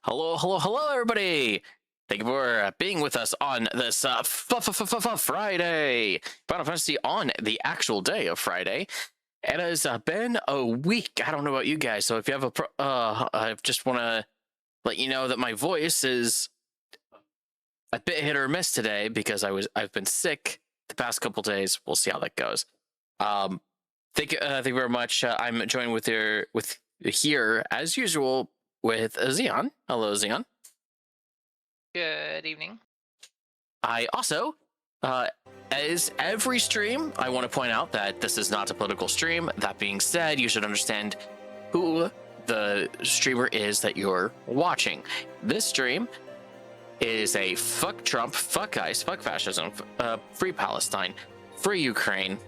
Hello, hello, hello, everybody! Thank you for being with us on this Friday. Final Fantasy on the actual day of Friday. It has been a week. I don't know about you guys, so if you have I just want to let you know that my voice is a bit hit or miss today because I've been sick the past couple days. We'll see how that goes. Um, thank you very much. I'm joined with here as usual with Xeon. Hello, Xeon. Good evening. I also, uh, as every stream, I want to point out that this is not a political stream. That being said, you should understand who the streamer is that you're watching. This stream is a fuck Trump, fuck ICE, fuck fascism, free Palestine, free Ukraine,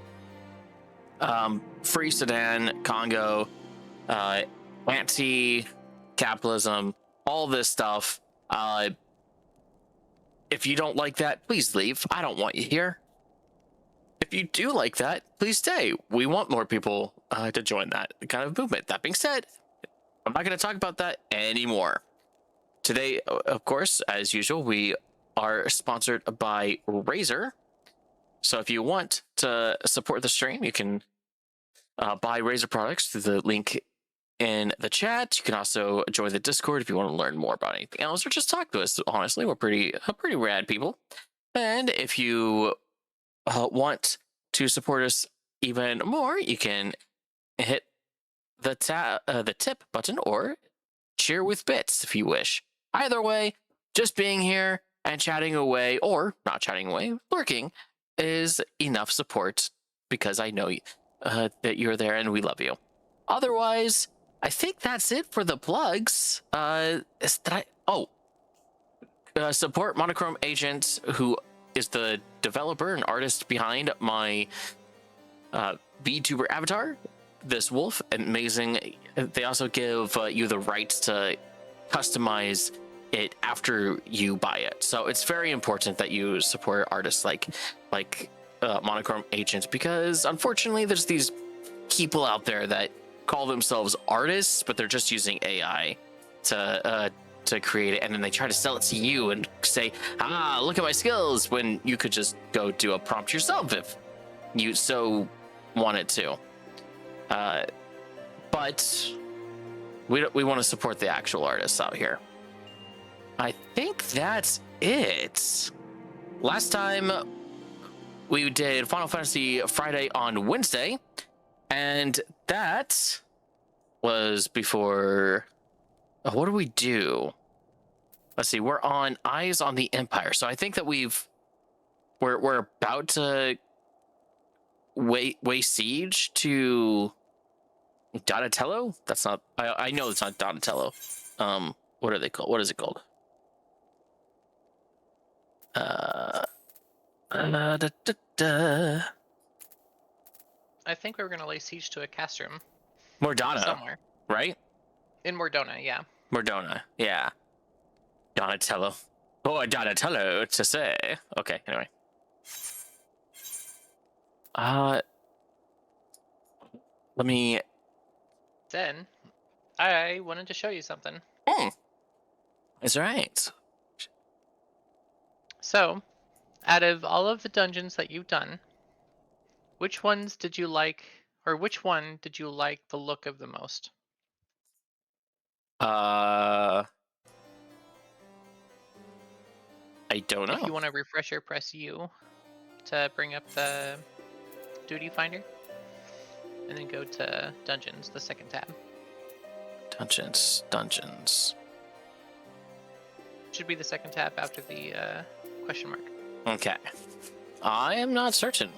free Sudan, Congo, anti-capitalism, all this stuff. If you don't like that, please leave. I don't want you here. If you do like that, please stay. We want more people to join that kind of movement. That being said, I'm not going to talk about that anymore. Today, of course, as usual, we are sponsored by Razer. So if you want to support the stream, you can buy Razer products through the link in the chat. You can also join the Discord if you want to learn more about anything else, or just talk to us. Honestly, we're pretty rad people. And if you want to support us even more, you can hit the tip button or cheer with bits if you wish. Either way, just being here and chatting away, or not chatting away, lurking, is enough support because I know that you're there and we love you. Otherwise, I think that's it for the plugs. Support Monochrome Agent, who is the developer and artist behind my VTuber avatar, this wolf. Amazing. They also give you the rights to customize it after you buy it. So it's very important that you support artists like Monochrome Agent, because unfortunately there's these people out there that call themselves artists, but they're just using AI to create it, and then they try to sell it to you and say, look at my skills, when you could just go do a prompt yourself if you so wanted to. But we want to support the actual artists out here. I think that's it. Last time we did Final Fantasy Friday on Wednesday, and that was before. What do we do? Let's see. We're on Eyes on the Empire, so I think that we're about to weigh siege to Donatello. That's not. I know it's not Donatello. What are they called? What is it called? Da, da, da. I think we were gonna lay siege to a castrum Mordana, somewhere right? in Mordona. Yeah. Mordona, yeah. Donatello. Oh, Donatello to say. Okay, anyway. Let me. Then I wanted to show you something. It's right. So, out of all of the dungeons that you've done, which ones did you like, or which one did you like the look of the most? I don't know. If you want to refresher, press U to bring up the duty finder, and then go to dungeons, the second tab. Dungeons. Should be the second tab after the question mark. Okay. I am not certain.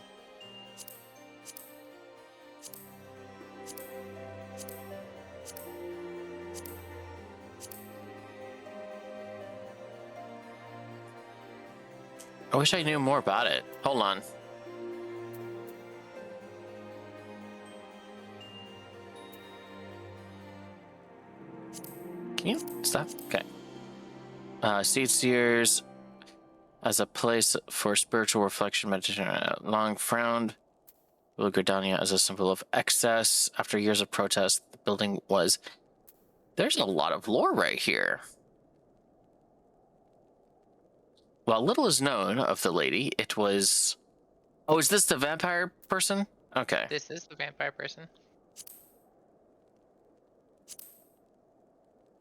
I wish I knew more about it. Hold on. Can you stop? Okay. Seed Seers as a place for spiritual reflection, meditation. Long frowned. Gridania as a symbol of excess. After years of protest, the building was. There's a lot of lore right here. while little is known of the lady, it was. Oh, is this the vampire person? Okay. This is the vampire person.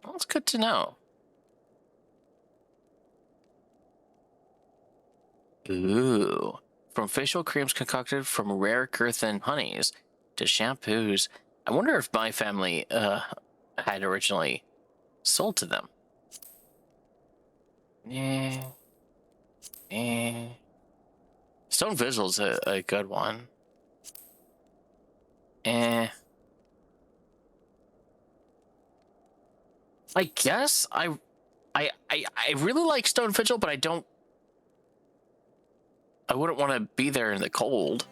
Well, it's good to know. Ooh. From facial creams concocted from rare Girthan honeys to shampoos. I wonder if my family had originally sold to them. Yeah. Stone Vigil's a good one. I guess I really like Stone Vigil, but I wouldn't want to be there in the cold.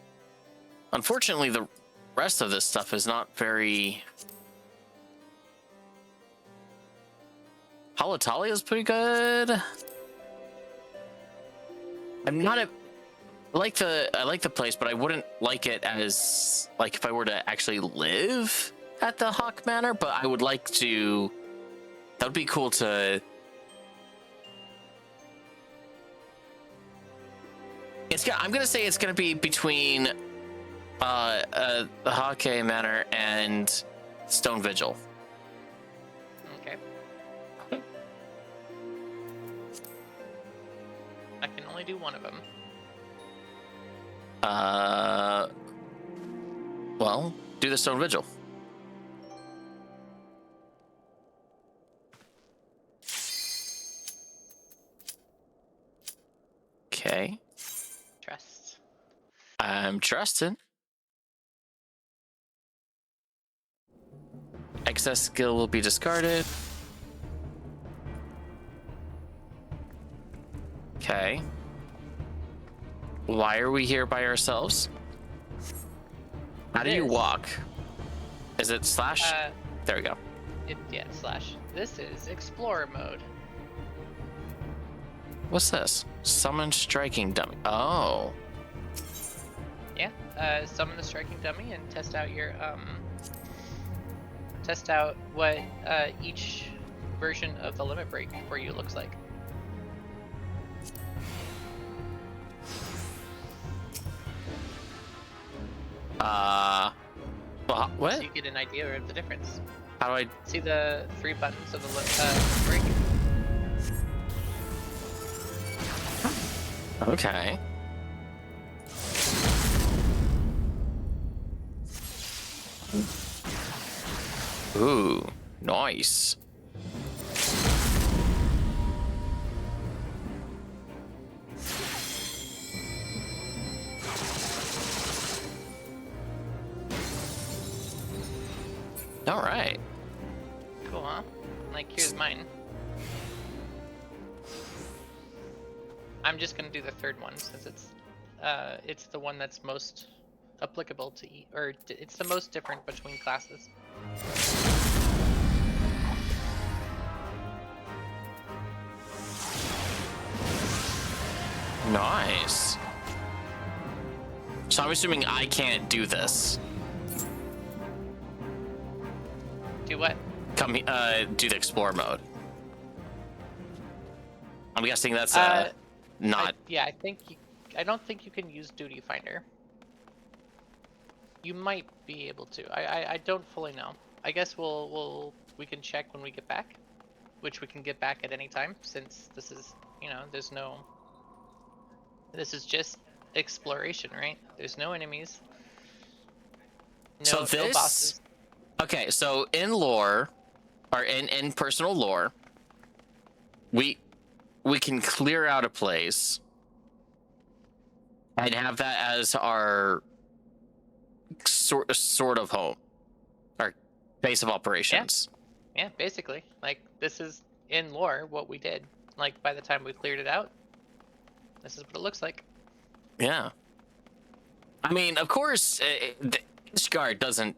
Unfortunately, the rest of this stuff is not very. Halitalia is pretty good. I'm not a. I like the place, but I wouldn't like it as like if I were to actually live at the Hawk Manor. But I would like to. That would be cool to. I'm gonna say it's gonna be between the Hawk Manor and Stone Vigil. Okay. I can only do one of them. Well, do the Stone Vigil. Okay. Trust. I'm trusting. Excess skill will be discarded. Okay. Why are we here by ourselves? How do you walk? Is it slash? There we go. Yeah, slash. This is Explorer mode. What's this? Summon striking dummy. Oh. Yeah. Summon the striking dummy and test out your test out what each version of the limit break for you looks like. Well, what? So you get an idea of the difference. How do I? See the 3 buttons of the break? Okay. Ooh, nice. All right. Cool, huh? Like, here's mine. I'm just gonna do the third one since it's the one that's most applicable to it's the most different between classes. Nice. So I'm assuming I can't do this. Do what? Do the explore mode. I'm guessing that's not. I don't think you can use Duty Finder. You might be able to. I don't fully know. I guess we can check when we get back, which we can get back at any time since this is, this is just exploration, right? There's no enemies. No bosses. Okay, so in lore, or in personal lore, we can clear out a place and have that as our sort of home, our base of operations. Yeah, basically. Like, this is in lore what we did. Like, by the time we cleared it out, this is what it looks like. Yeah. I mean, of course, the Ishgard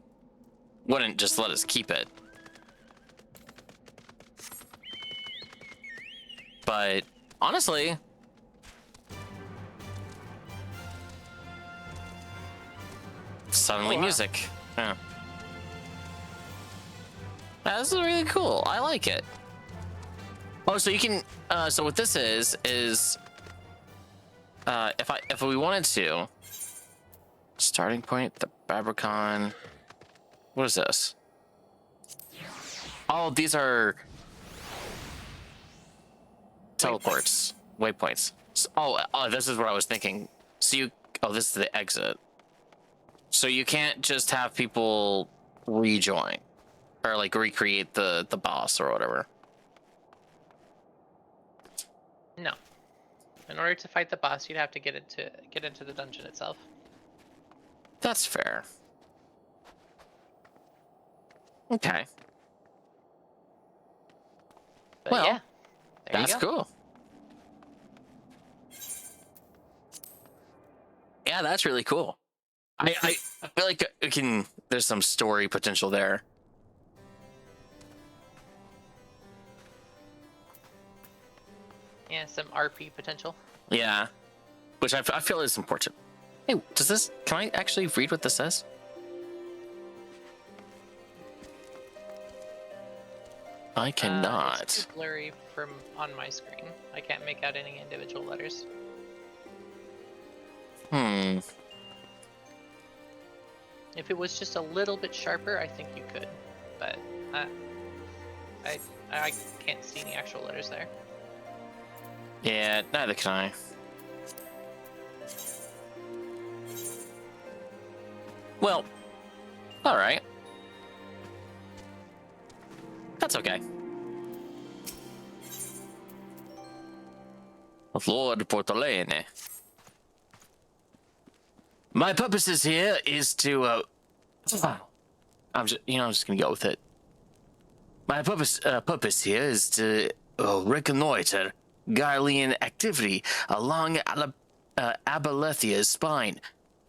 wouldn't just let us keep it. But honestly, suddenly music. Yeah. This is really cool. I like it. Oh, so you can. So what this is if we wanted to, starting point, the Barbican. What is this? Oh, these are teleports, waypoints. Oh, this is what I was thinking. So this is the exit. So you can't just have people rejoin or like recreate the boss or whatever. No. In order to fight the boss, you'd have to get into the dungeon itself. That's fair. Okay. But Well, yeah, there that's you go. cool. Yeah, that's really cool. I feel like there's some story potential there. Yeah, some RP potential. Yeah, which I feel is important. Hey, can I actually read what this says? I cannot. It's too blurry from on my screen. I can't make out any individual letters. If it was just a little bit sharper, I think you could, but I can't see any actual letters there. Yeah, neither can I. Well, all right. That's okay. Lord Portalene. My purposes here is to I'm just gonna go with it. My purpose here is to reconnoiter Garlean activity along Abalethia's spine.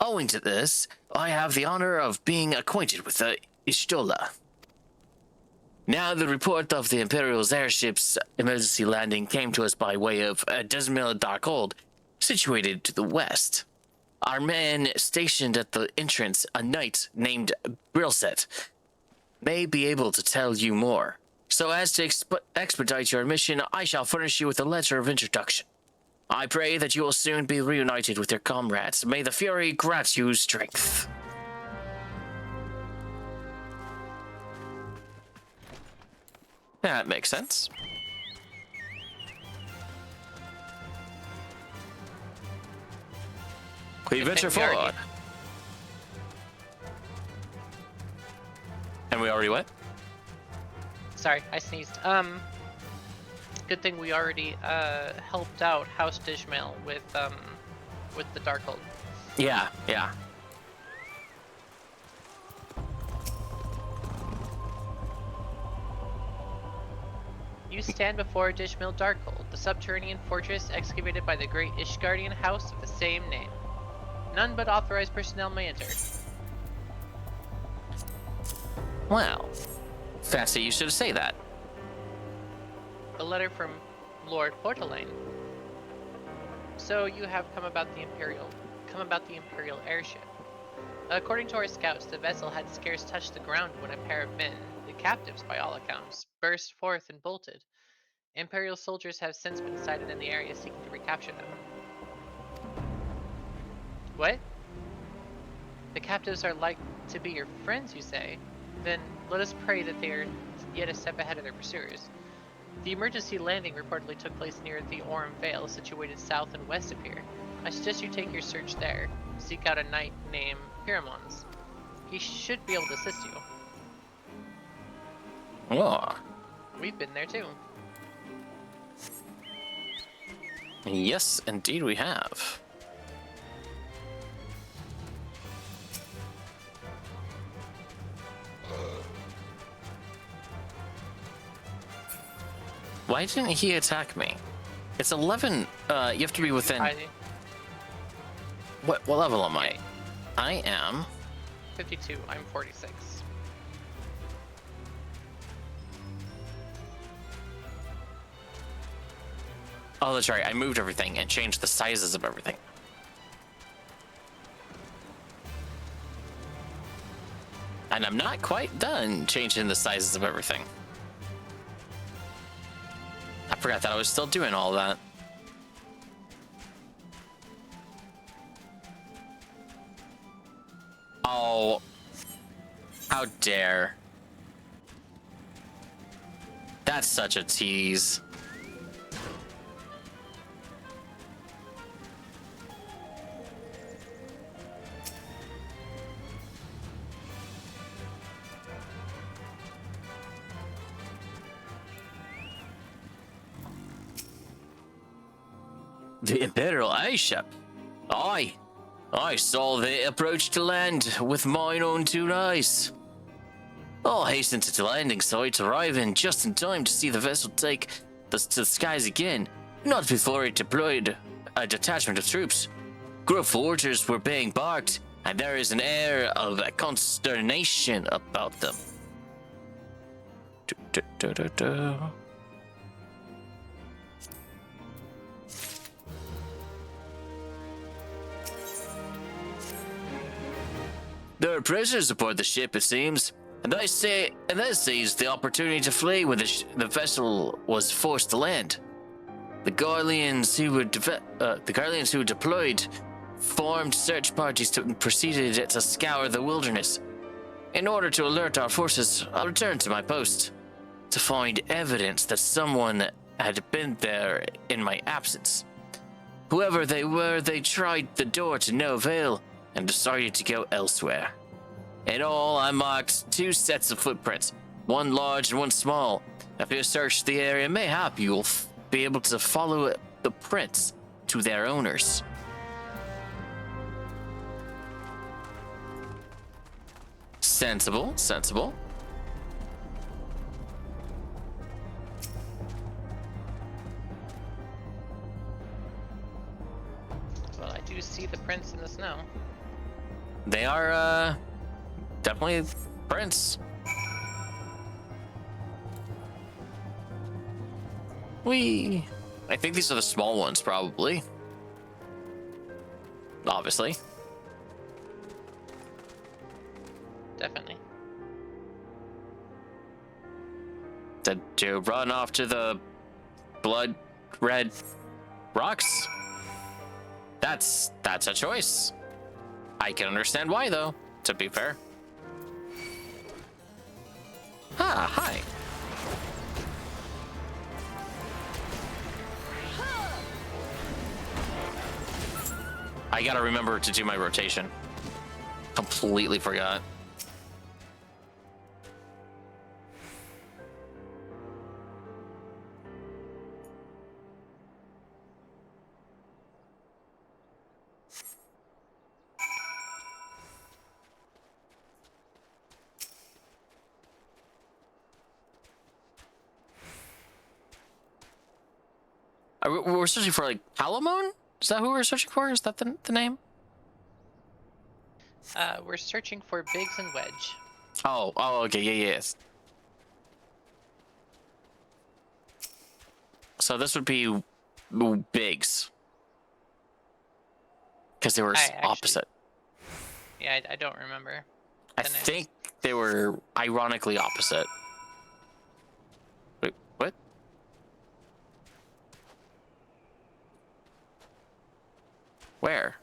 Owing to this, I have the honor of being acquainted with Ishtola. Now, the report of the Imperial's airship's emergency landing came to us by way of Desmil Darkhold, situated to the west. Our man stationed at the entrance, a knight named Brilset, may be able to tell you more. So as to expedite your mission, I shall furnish you with a letter of introduction. I pray that you will soon be reunited with your comrades. May the Fury grant you strength. That makes sense. We venture forward. And we already went? Sorry, I sneezed. Good thing we already helped out House Dishmail with the Darkhold. Yeah. You stand before Dishmail Darkhold, the subterranean fortress excavated by the great Ishgardian house of the same name. None but authorized personnel may enter. Well, fancy you should say that. A letter from Lord Portalane. So you have come about the Imperial airship. According to our scouts, the vessel had scarce touched the ground when a pair of men, the captives by all accounts, burst forth and bolted. Imperial soldiers have since been sighted in the area seeking to recapture them. What? The captives are like to be your friends, you say? Then let us pray that they are yet a step ahead of their pursuers. The emergency landing reportedly took place near the Orem Vale, situated south and west of here. I suggest you take your search there. Seek out a knight named Pyramons. He should be able to assist you. Oh. We've been there too. Yes, indeed we have. Why didn't he attack me? It's 11. You have to be within. What level am I? I am 52. I'm 46. Oh, that's right. I moved everything and changed the sizes of everything. And I'm not quite done changing the sizes of everything. I forgot that I was still doing all that. Oh, how dare. That's such a tease. The Imperial airship? Aye. I saw the approach to land with mine own two eyes. All hastened to the landing site, arriving just in time to see the vessel take to the skies again, not before it deployed a detachment of troops. Group forgers were being barked, and there is an air of consternation about them. There are prisoners aboard the ship, it seems, and they seized the opportunity to flee when the vessel was forced to land. The Garleans who deployed formed search parties and proceeded to scour the wilderness. In order to alert our forces, I returned to my post to find evidence that someone had been there in my absence. Whoever they were, they tried the door to no avail and decided to go elsewhere. In all, I marked 2 sets of footprints, one large and one small. If you search the area, mayhap you'll be able to follow the prints to their owners. Sensible, sensible. Well, I do see the prints in the snow. They are, definitely prints. I think these are the small ones, probably. Obviously. Definitely. Did you run off to the blood red rocks? That's a choice. I can understand why, though, to be fair. Ah, hi. I gotta remember to do my rotation. Completely forgot. We're searching for, like, Palamon? Is that who we're searching for? Is that the name? We're searching for Biggs and Wedge. Oh, okay, yes. So this would be Biggs. Because they were opposite. Yeah, I don't remember. I think they were ironically opposite. Wait, what? Where?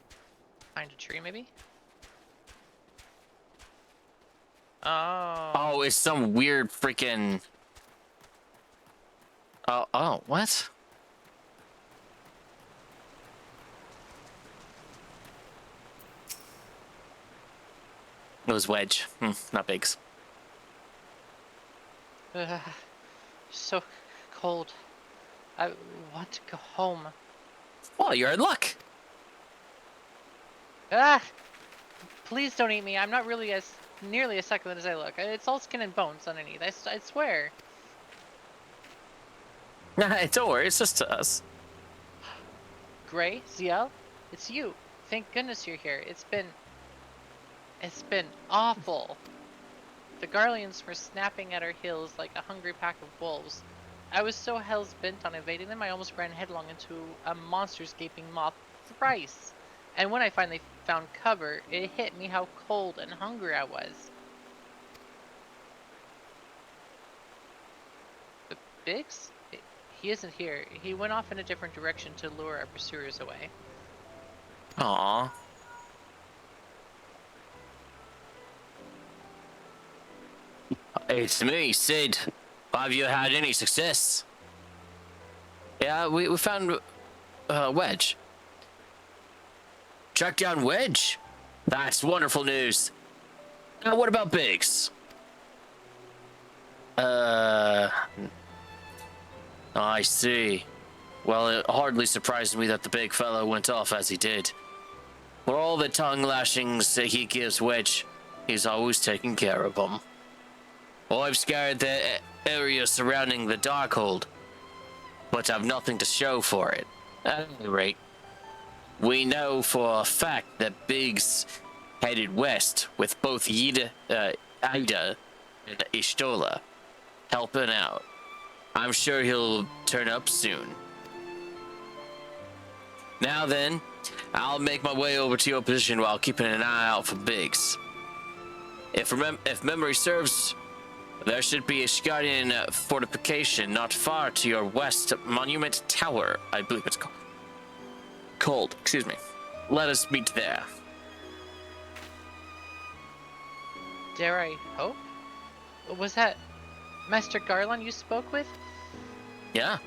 Behind a tree, maybe? Oh. Oh, it's some weird freaking... Oh, what? It was Wedge, not Biggs. So cold. I want to go home. Well, you're in luck. Ah! Please don't eat me. I'm not really nearly as succulent as I look. It's all skin and bones underneath. I swear. Don't worry, it's just us. Gray, Ziel, it's you. Thank goodness you're here. It's been awful. The Garleans were snapping at our heels like a hungry pack of wolves. I was so hell's bent on evading them, I almost ran headlong into a monster's gaping maw thrice. And when I finally found cover, it hit me how cold and hungry I was. But Biggs? He isn't here. He went off in a different direction to lure our pursuers away. Aww. It's me, Sid. Have you had any success? Yeah, we found Wedge. Track down Wedge? That's wonderful news. Now, what about Biggs? I see. Well, it hardly surprised me that the big fellow went off as he did. For all the tongue lashings that he gives Wedge, he's always taking care of them. Well, I've scoured the area surrounding the Darkhold, but I've nothing to show for it. At any rate, we know for a fact that Biggs headed west with both Ida and Ishtola helping out. I'm sure he'll turn up soon. Now then, I'll make my way over to your position while keeping an eye out for Biggs. If memory serves, there should be a Asgardian fortification not far to your west, Monument Tower, I believe it's called. Excuse me. Let us meet there. Dare I hope? Was that Master Garland you spoke with? Yeah.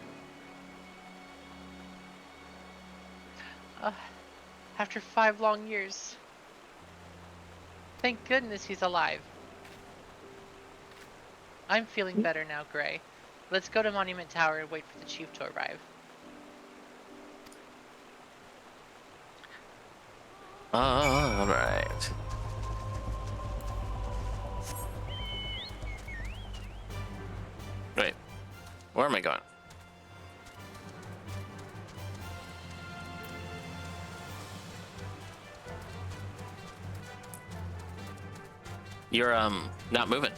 After 5 long years. Thank goodness he's alive. I'm feeling better now, Gray. Let's go to Monument Tower and wait for the chief to arrive. All right. Wait, where am I going? You're not moving.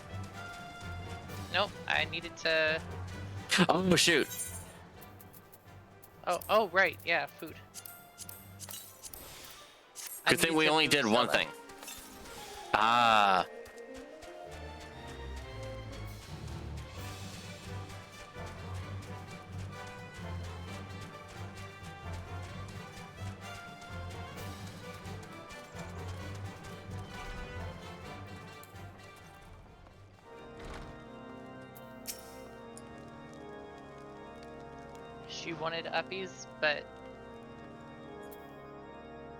Nope, I needed to... Oh shoot. Oh right, yeah, food. Good thing we only did one thing. Ah. She wanted uppies, but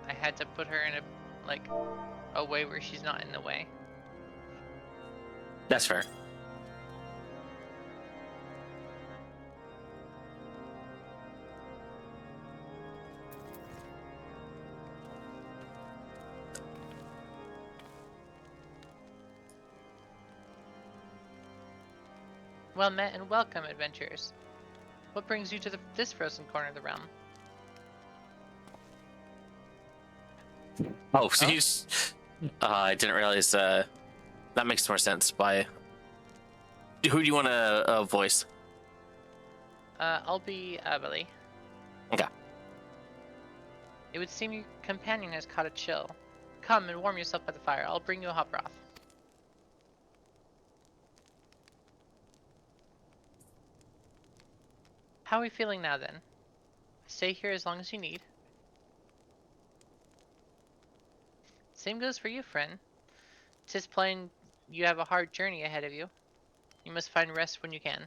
I had to put her in a way where she's not in the way. That's fair. Well met and welcome, adventurers. What brings you to this frozen corner of the realm? Oh, so he's... I didn't realize, that makes more sense by... Who do you want to voice? I'll be Abelie. Okay. It would seem your companion has caught a chill. Come and warm yourself by the fire. I'll bring you a hot broth. How are we feeling now, then? Stay here as long as you need. Same goes for you, friend. 'Tis plain you have a hard journey ahead of you. You must find rest when you can.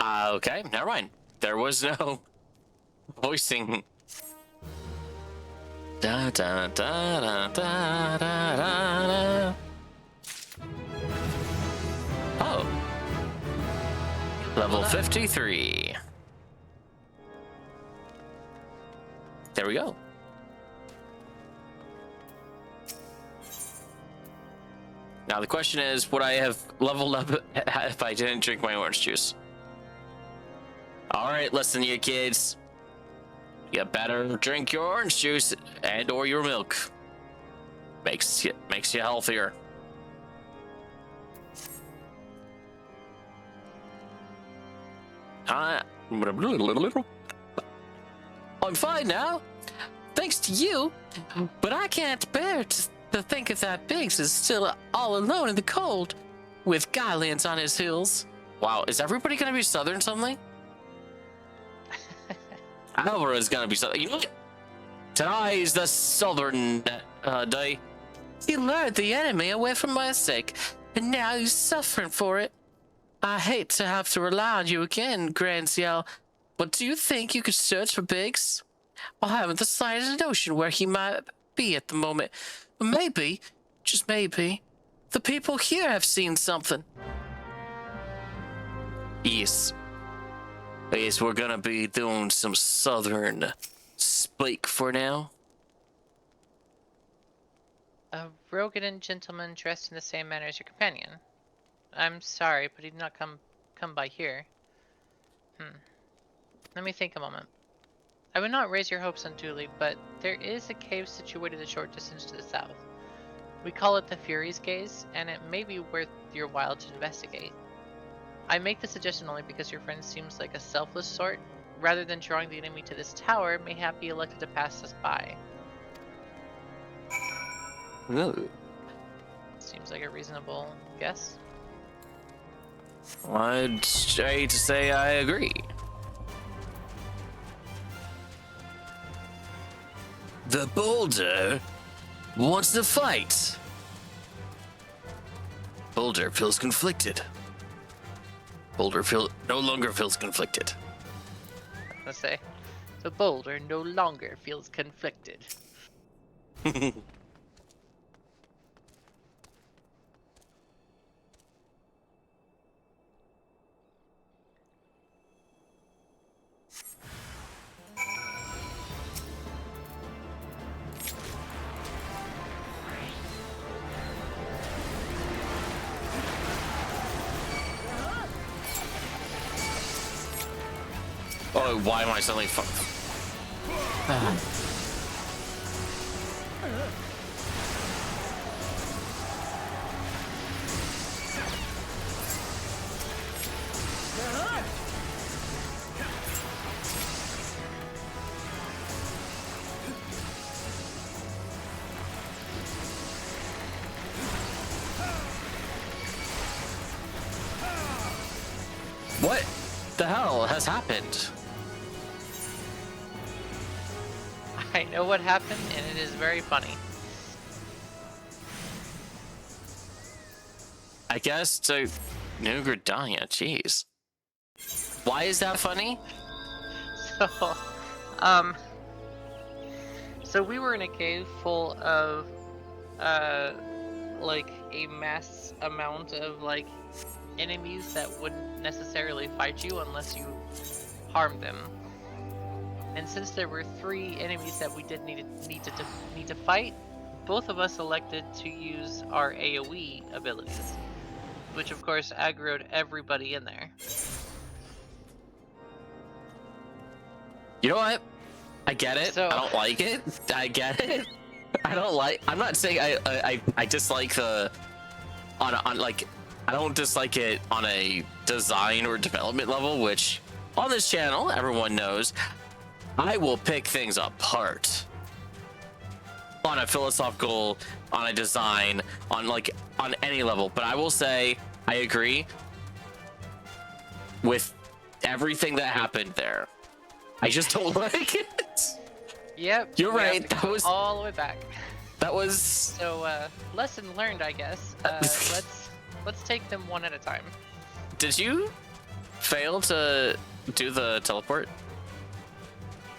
Okay, never mind. There was no voicing. Da da da da da da da. Oh. Level 53. There we go. Now the question is, would I have leveled up if I didn't drink my orange juice? Alright, listen you kids. You better drink your orange juice and or your milk. Makes you healthier. I'm fine now, thanks to you, but I can't bear to think of that Biggs is still all alone in the cold, with Guylands on his heels. Wow, is everybody gonna be Southern suddenly? Alvara's gonna be Southern. You know what? Today is the Southern day. You lured the enemy away from my sake, and now you're suffering for it. I hate to have to rely on you again, Granziel, but do you think you could search for Biggs? I haven't the slightest notion where he might be at the moment. But maybe, just maybe, the people here have seen something. Yes. Yes, we're gonna be doing some southern speak for now. A Rogan gentleman dressed in the same manner as your companion. I'm sorry, but he did not come by here. Let me think a moment. I would not raise your hopes unduly, but there is a cave situated a short distance to the south. We call it the Fury's Gaze, and it may be worth your while to investigate. I make the suggestion only because your friend seems like a selfless sort. Rather than drawing the enemy to this tower, mayhap he elected to pass us by. Ooh. Seems like a reasonable guess. I'd hate to say I agree. The Boulder wants to fight. Boulder feels conflicted. Boulder no longer feels conflicted. Let's say, the Boulder no longer feels conflicted. Oh, why am I suddenly What the hell has happened? I know what happened, and it is very funny. I guess to New Gridania, jeez. Why is that funny? So we were in a cave full of, like a mass amount of like enemies that wouldn't necessarily fight you unless you harmed them. And since there were 3 enemies that we did need to fight, both of us elected to use our AoE abilities, which of course aggroed everybody in there. You know what? I get it. So- I don't like it. I get it. I'm not saying I dislike the on like I don't dislike it on a design or development level, which on this channel everyone knows I will pick things apart on a philosophical, on a design, on any level. But I will say I agree with everything that happened there. I just don't like it. Yep. You're we have right, to that go was- all the way back. That was So lesson learned, I guess. Let's take them one at a time. Did you fail to do the teleport?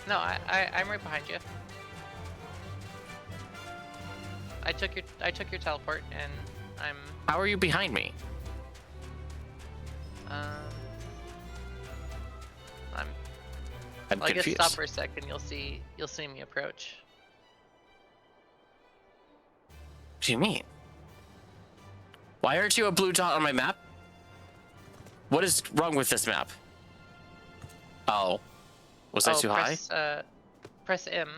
No, I'm right behind you. I took your teleport, and I'm How are you behind me? I'm. I'm I guess confused. stop for a second. You'll see me approach. What do you mean? Why aren't you a blue dot on my map? What is wrong with this map? Oh. Was I too high? Press M.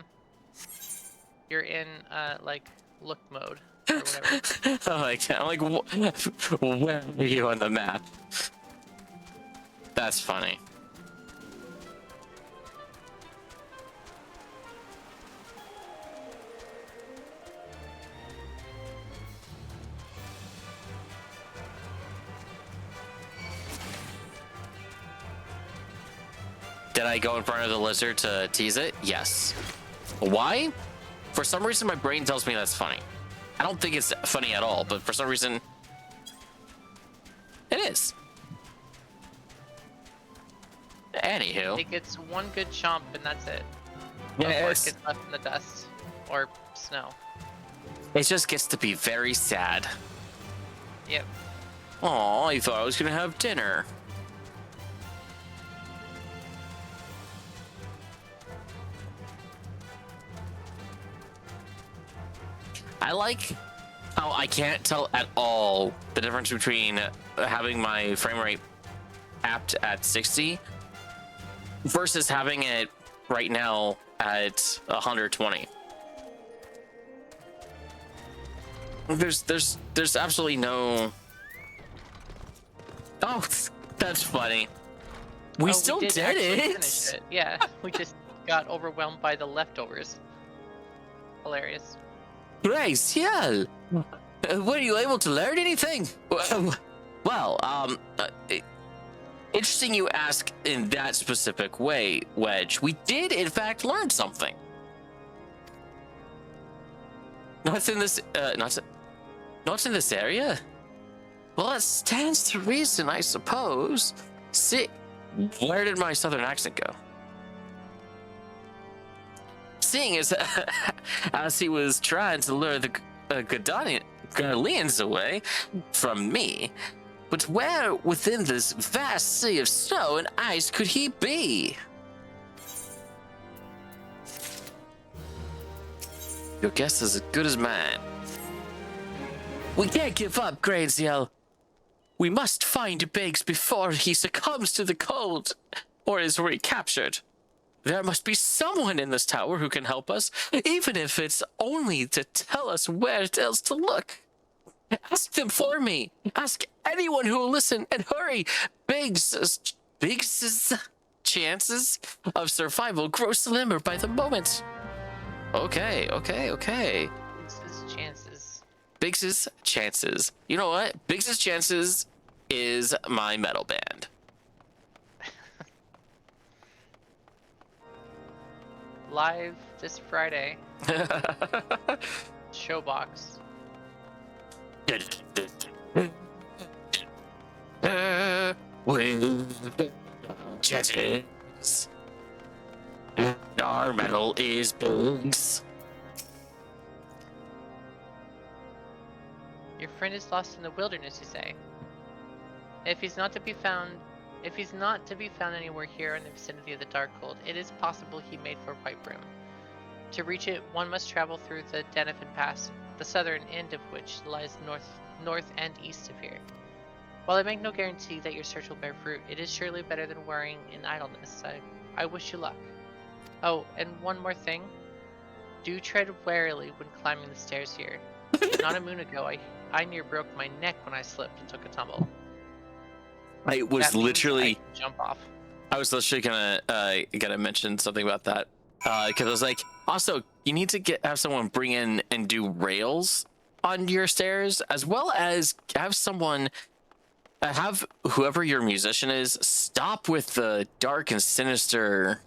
You're in like look mode or whatever. Oh, I'm like, where are you on the map? That's funny. Did I go in front of the lizard to tease it? Yes. Why? For some reason, my brain tells me that's funny. I don't think it's funny at all, but for some reason, it is. Anywho. It gets one good chomp and that's it. Before it Yes. gets left in the dust or snow. It just gets to be very sad. Yep. Aw, I thought I was gonna have dinner. I like how I can't tell at all the difference between having my frame rate capped at 60 versus having it right now at 120. There's absolutely no. Oh, that's funny. We still did actually it. finish it. Yeah, we just got overwhelmed by the leftovers. Hilarious. Grace, yeah. Were you able to learn anything? Well, interesting you ask in that specific way, Wedge. We did, in fact, learn something. Not in this, not in this area. Well, it stands to reason, I suppose. See, where did my southern accent go? Seeing as he was trying to lure the Ghanaians away from me, but where within this vast sea of snow and ice could he be? Your guess is as good as mine. We can't give up, Graziel. We must find Biggs before he succumbs to the cold or is recaptured. There must be someone in this tower who can help us, even if it's only to tell us where else to look. Ask them for me. Ask anyone who will listen, and hurry. Biggs's chances of survival grow slimmer by the moment. Okay. Biggs's chances. Biggs's chances. You know what? Biggs's chances is my metal band. Live this Friday. Showbox. With judges, our metal is Biggs. Your friend is lost in the wilderness, you say? If he's not to be found anywhere here in the vicinity of the Darkhold, it is possible he made for White Room. To reach it, one must travel through the Denevin Pass, the southern end of which lies north and east of here. While I make no guarantee that your search will bear fruit, it is surely better than worrying in idleness. I wish you luck. Oh, and one more thing. Do tread warily when climbing the stairs here. Not a moon ago, I near broke my neck when I slipped and took a tumble. I was That means literally I can jump off. gonna mention something about that because I was like, also you need to have someone bring in and do rails on your stairs, as well as have someone have whoever your musician is stop with the dark and sinister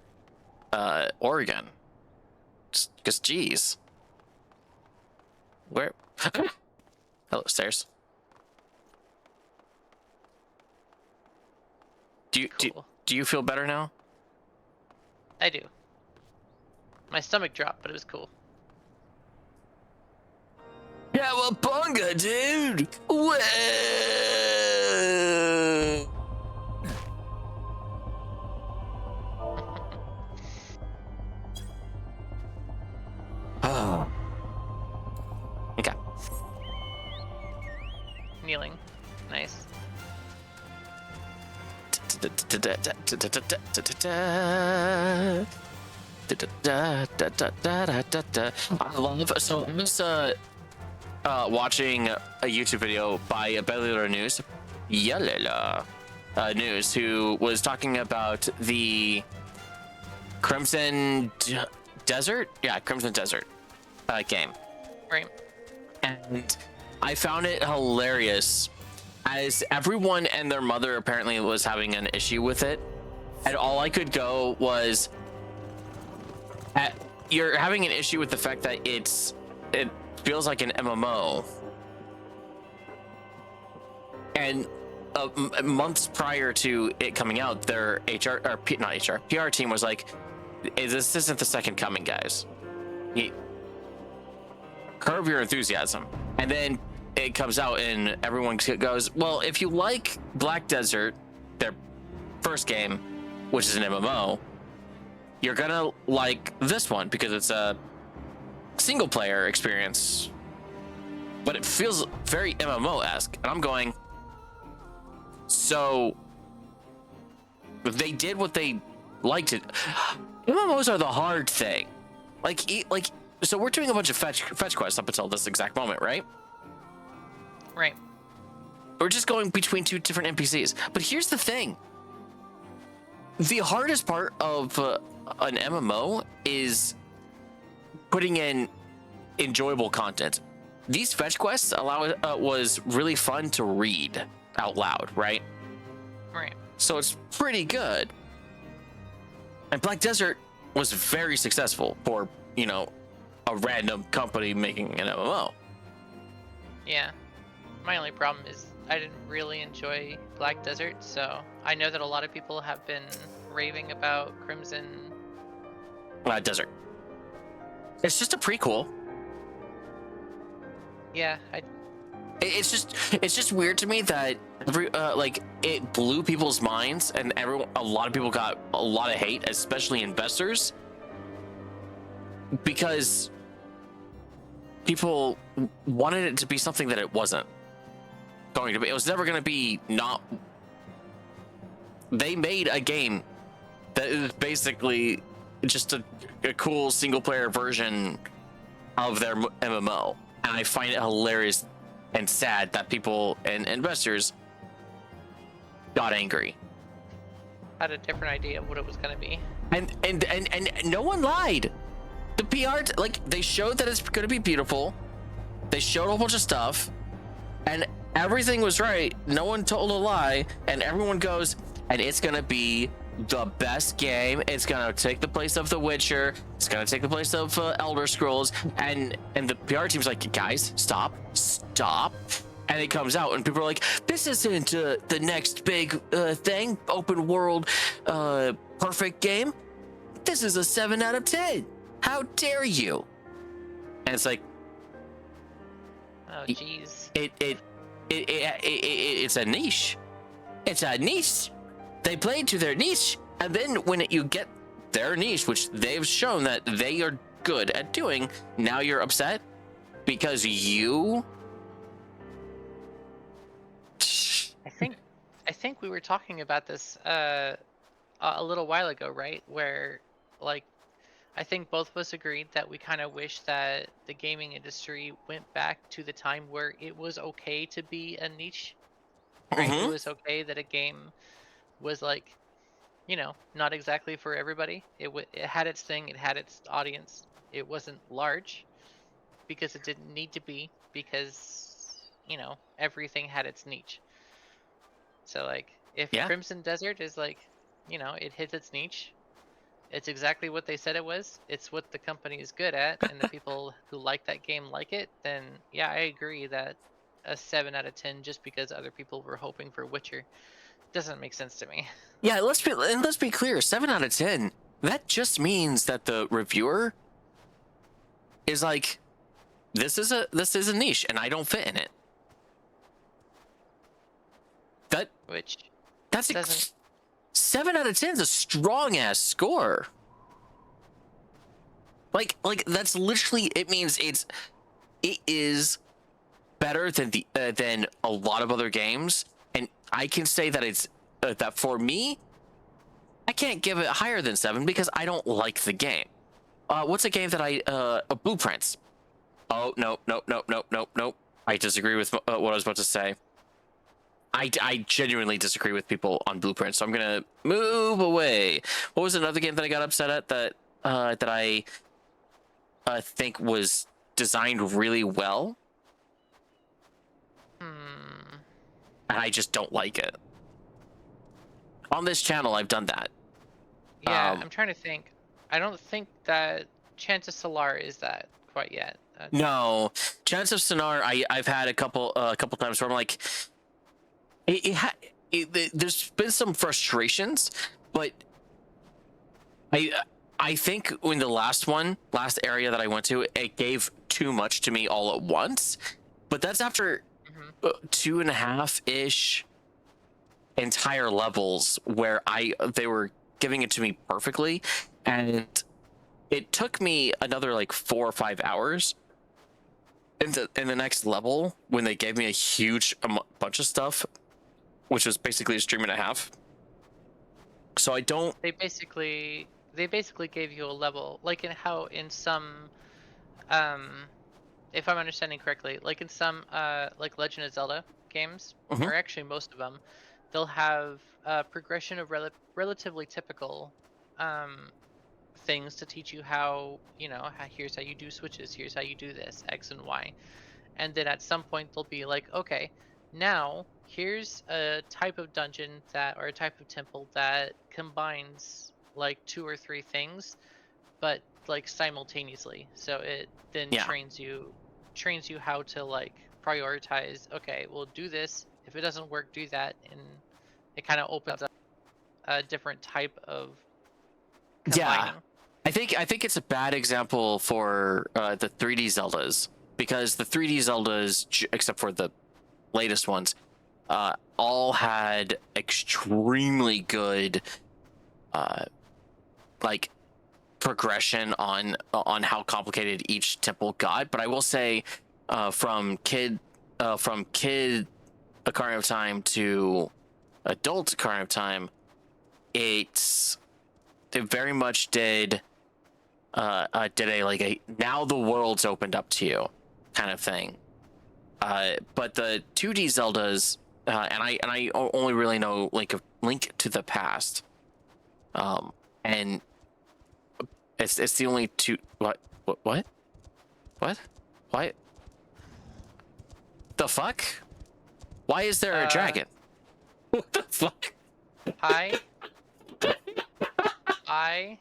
organ. Because geez, where? Hello, stairs. Cool. Do you feel better now? I do. My stomach dropped, but it was cool. Cowabunga, dude! Whoa! Oh. Okay. Kneeling. Nice. I love, so I was watching a YouTube video by Bellular News, News, who was talking about the Crimson Desert? Yeah, Crimson Desert game. Right. And I found it hilarious, as everyone and their mother apparently was having an issue with it, and all I could go was, you're having an issue with the fact that feels like an MMO. And months prior to it coming out, their PR team was like, "This isn't the second coming, guys. Curb your enthusiasm." And then it comes out, and everyone goes, "Well, if you like Black Desert, their first game, which is an MMO, you're gonna like this one because it's a single player experience, but it feels very MMO-esque." And I'm going, so they did what they liked it. MMOs are the hard thing. So we're doing a bunch of fetch quests up until this exact moment, right? Right. We're just going between two different NPCs. But here's the thing. The hardest part of an MMO is putting in enjoyable content. These fetch quests was really fun to read out loud, right? Right. So it's pretty good. And Black Desert was very successful for, a random company making an MMO. Yeah. My only problem is I didn't really enjoy Black Desert, so I know that a lot of people have been raving about Crimson Desert. It's just a prequel. Yeah, It's just weird to me that it blew people's minds, and a lot of people got a lot of hate, especially investors, because people wanted it to be something that it wasn't going to be. It was never going to be not. They made a game that is basically just a cool single player version of their MMO, and I find it hilarious and sad that people and investors got angry. had a different idea of what it was going to be. And no one lied. The PR, they showed that it's going to be beautiful. They showed a whole bunch of stuff, and everything was right. No one told a lie, and everyone goes, and it's going to be the best game. It's going to take the place of The Witcher. It's going to take the place of Elder Scrolls. And the PR team's like, guys, stop. And it comes out, and people are like, this isn't the next big thing, open world, perfect game. This is a 7 out of 10. How dare you? And it's like, oh jeez, it's a niche. It's a niche. They played to their niche, and then when you get their niche, which they've shown that they are good at doing, now you're upset because you. I think we were talking about this a little while ago, right? Where, like, I think both of us agreed that we kind of wish that the gaming industry went back to the time where it was okay to be a niche. Right? Mhm. It was okay that a game was, like, not exactly for everybody. It had its thing. It had its audience. It wasn't large because it didn't need to be, because everything had its niche. So, like, if Yeah. Crimson Desert is like, it hits its niche, it's exactly what they said it was, it's what the company is good at, and the people who like that game like it, then yeah, I agree that a 7 out of 10 just because other people were hoping for Witcher doesn't make sense to me. Yeah, let's be clear. 7 out of 10. That just means that the reviewer is like, this is a niche, and I don't fit in it. Which That's doesn't. 7 out of 10 is a strong ass score. Like that's literally, it means it is better than than a lot of other games, and I can say that it's that for me, I can't give it higher than 7 because I don't like the game. What's a game that Blueprints? Oh no. I disagree with what I was about to say. I genuinely disagree with people on Blueprint, so I'm gonna move away. What was another game that I got upset at that I think was designed really well, and I just don't like it. On this channel, I've done that. Yeah, I'm trying to think. I don't think that Chant of Solar is that quite yet. No, Chance of Sonar. I've had a couple times where I'm like, there's been some frustrations, but I I think in the last area that I went to, it gave too much to me all at once. But that's after Hmm. 2.5 ish entire levels where they were giving it to me perfectly, and it took me another like 4 or 5 hours in the next level when they gave me a huge bunch of stuff, which was basically a stream and a half. So I don't. They basically gave you a level, like in how in some, um, if I'm understanding correctly, like in some like Legend of Zelda games, Mhm. or actually most of them, they'll have a progression of relatively typical um things to teach you how, here's how you do switches, here's how you do this X and Y. And then at some point they'll be like, okay, now here's a type of dungeon that, or a type of temple that combines like two or three things, but like simultaneously. So it then Yeah. trains you how to like prioritize. Okay, we'll do this. If it doesn't work, do that, and it kind of opens up a different type of Yeah. combining. I think it's a bad example for the 3D Zeldas, because the 3D Zeldas, except for the latest ones, all had extremely good uh, like progression on how complicated each temple got. But I will say, from kid Ocarina of Time to adult Ocarina of Time, it's it very much did a like a now the world's opened up to you kind of thing. But the 2D Zeldas, and I only really know Link to the Past, and it's the only two. What what the fuck? Why is there a Uh, dragon? What the fuck? hi, I.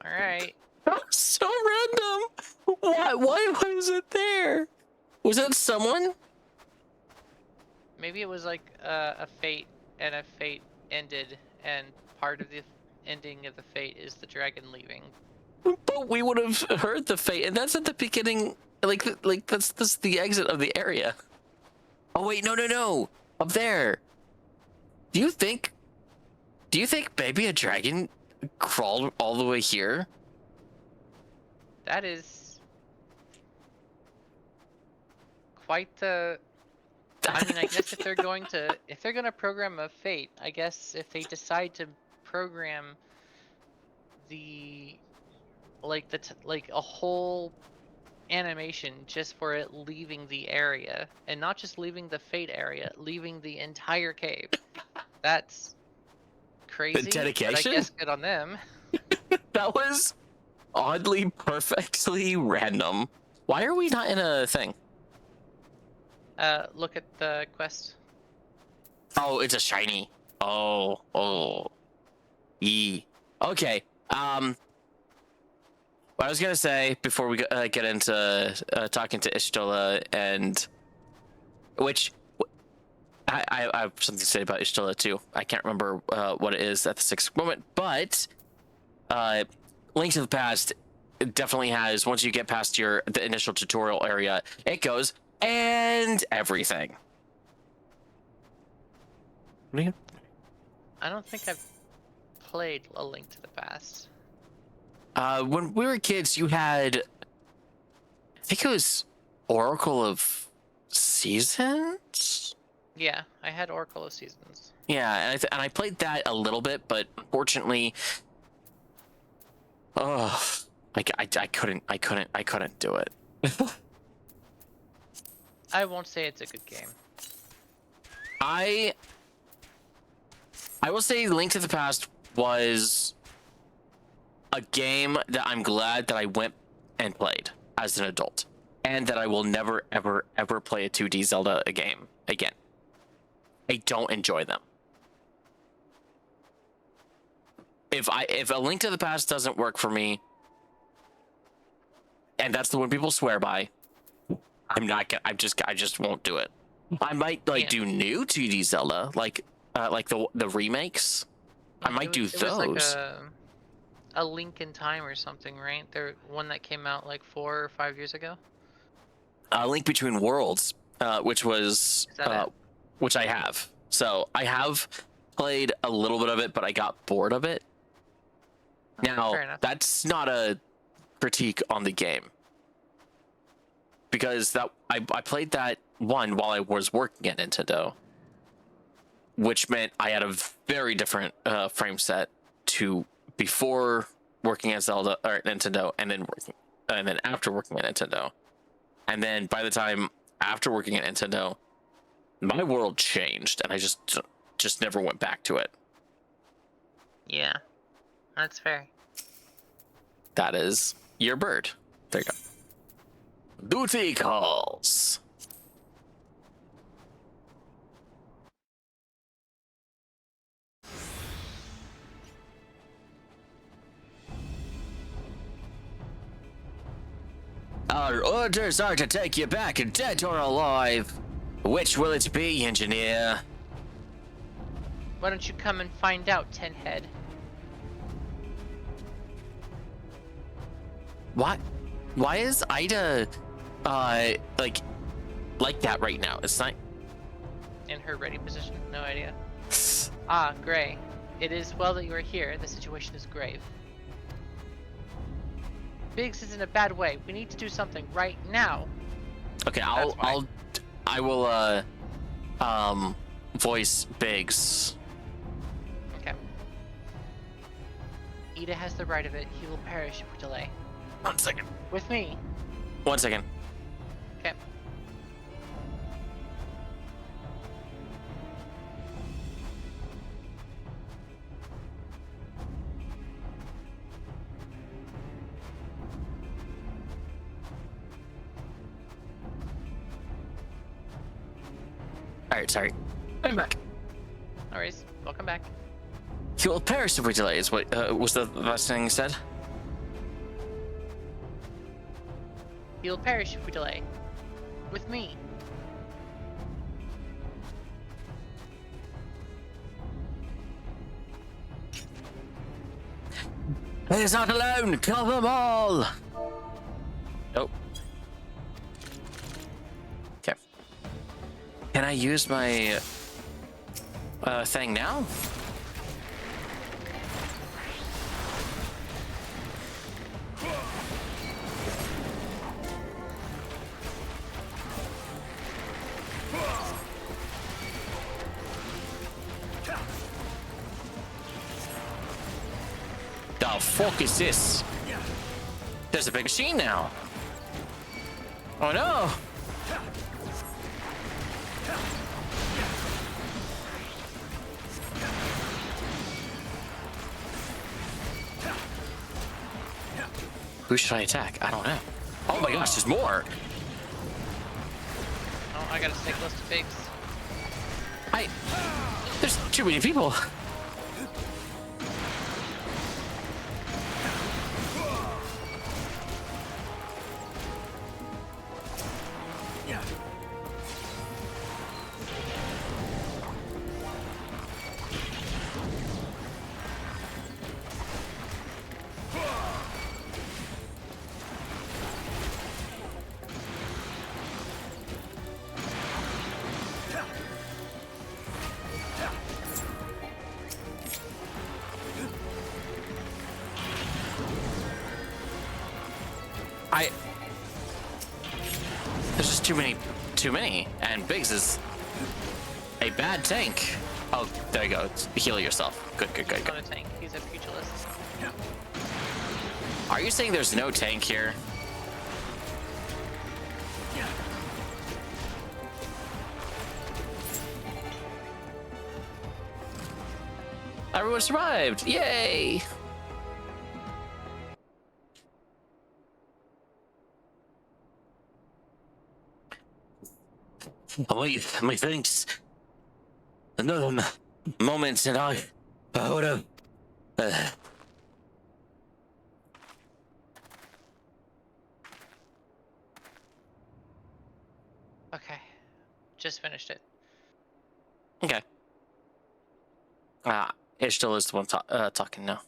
All right. So random. Why was it there? Was it someone? Maybe it was like a fate, and a fate ended, and part of the ending of the fate is the dragon leaving. But we would have heard the fate, and that's at the beginning. Like that's the exit of the area. Oh wait, no, up there. Do you think? Do you think maybe a dragon crawled all the way here? That is quite the. I mean, I guess if they're gonna program a fate, I guess if they decide to program the like a whole animation just for it leaving the area, and not just leaving the fate area, leaving the entire cave. That's The crazy, but I dedication? guess good on them. That was oddly perfectly random. Why are we not in a thing? Look at the quest. Oh, it's a shiny. Oh. Yee. Okay. What I was gonna say before we get into talking to Ishtola, and which I have something to say about Ishtola too. I can't remember what it is at the sixth moment, but Link to the Past definitely has, once you get past the initial tutorial area, it goes and everything. I don't think I've played A Link to the Past. When we were kids, you had, I think it was Oracle of Seasons. Yeah, I had Oracle of Seasons. Yeah, and I played that a little bit, but unfortunately, oh, I couldn't do it. I won't say it's a good game. I will say Link to the Past was a game that I'm glad that I went and played as an adult, and that I will never ever play a 2D Zelda game again. I don't enjoy them. If A Link to the Past doesn't work for me, and that's the one people swear by. I'm not gonna. I just won't do it. I might like do new 2D Zelda, like the remakes. I might do It was those. like a Link in Time or something, right? There, one that came out like 4 or 5 years ago. Link Between Worlds, which was Is that it? which I have. So I have played a little bit of it, but I got bored of it. Now Fair enough. that's not a critique on the game, because that I played that one while I was working at Nintendo, which meant I had a very different frame set to before working at Zelda or Nintendo, and then after working at Nintendo, and then by the time after working at Nintendo, my world changed, and I just never went back to it. Yeah, that's fair. That is your bird. There you go. Duty calls. Our orders are to take you back, dead or alive. Which will it be, engineer? Why don't you come and find out, Tenhead? What? Why is Ida, like that right now? It's not. In her ready position? No idea. Ah, Gray. It is well that you are here. The situation is grave. Biggs is in a bad way. We need to do something right now. Okay, I will voice Biggs. Okay. Ida has the right of it. He will perish if we delay. 1 second. With me. 1 second. Okay. All right, sorry. I'm back. No worries. Welcome back. He will perish if we delay. Is what was the last thing he said? He will perish if we delay. With me. He is not alone. Kill them all. Nope. Okay. Can I use my thing now? The fuck is this? There's a big machine now. Oh no! Who should I attack? I don't know. Oh my gosh, there's more! Oh, I gotta stay close to Biggs. There's too many people. There's just too many, and Biggs is a bad tank. Oh, there you go. Heal yourself. Good. He's not a tank. He's a pugilist. Are you saying there's no tank here? Everyone survived! Yay! My thanks. Another moment and I would have... Okay. Just finished it. Okay. Ishtal is the one talking now.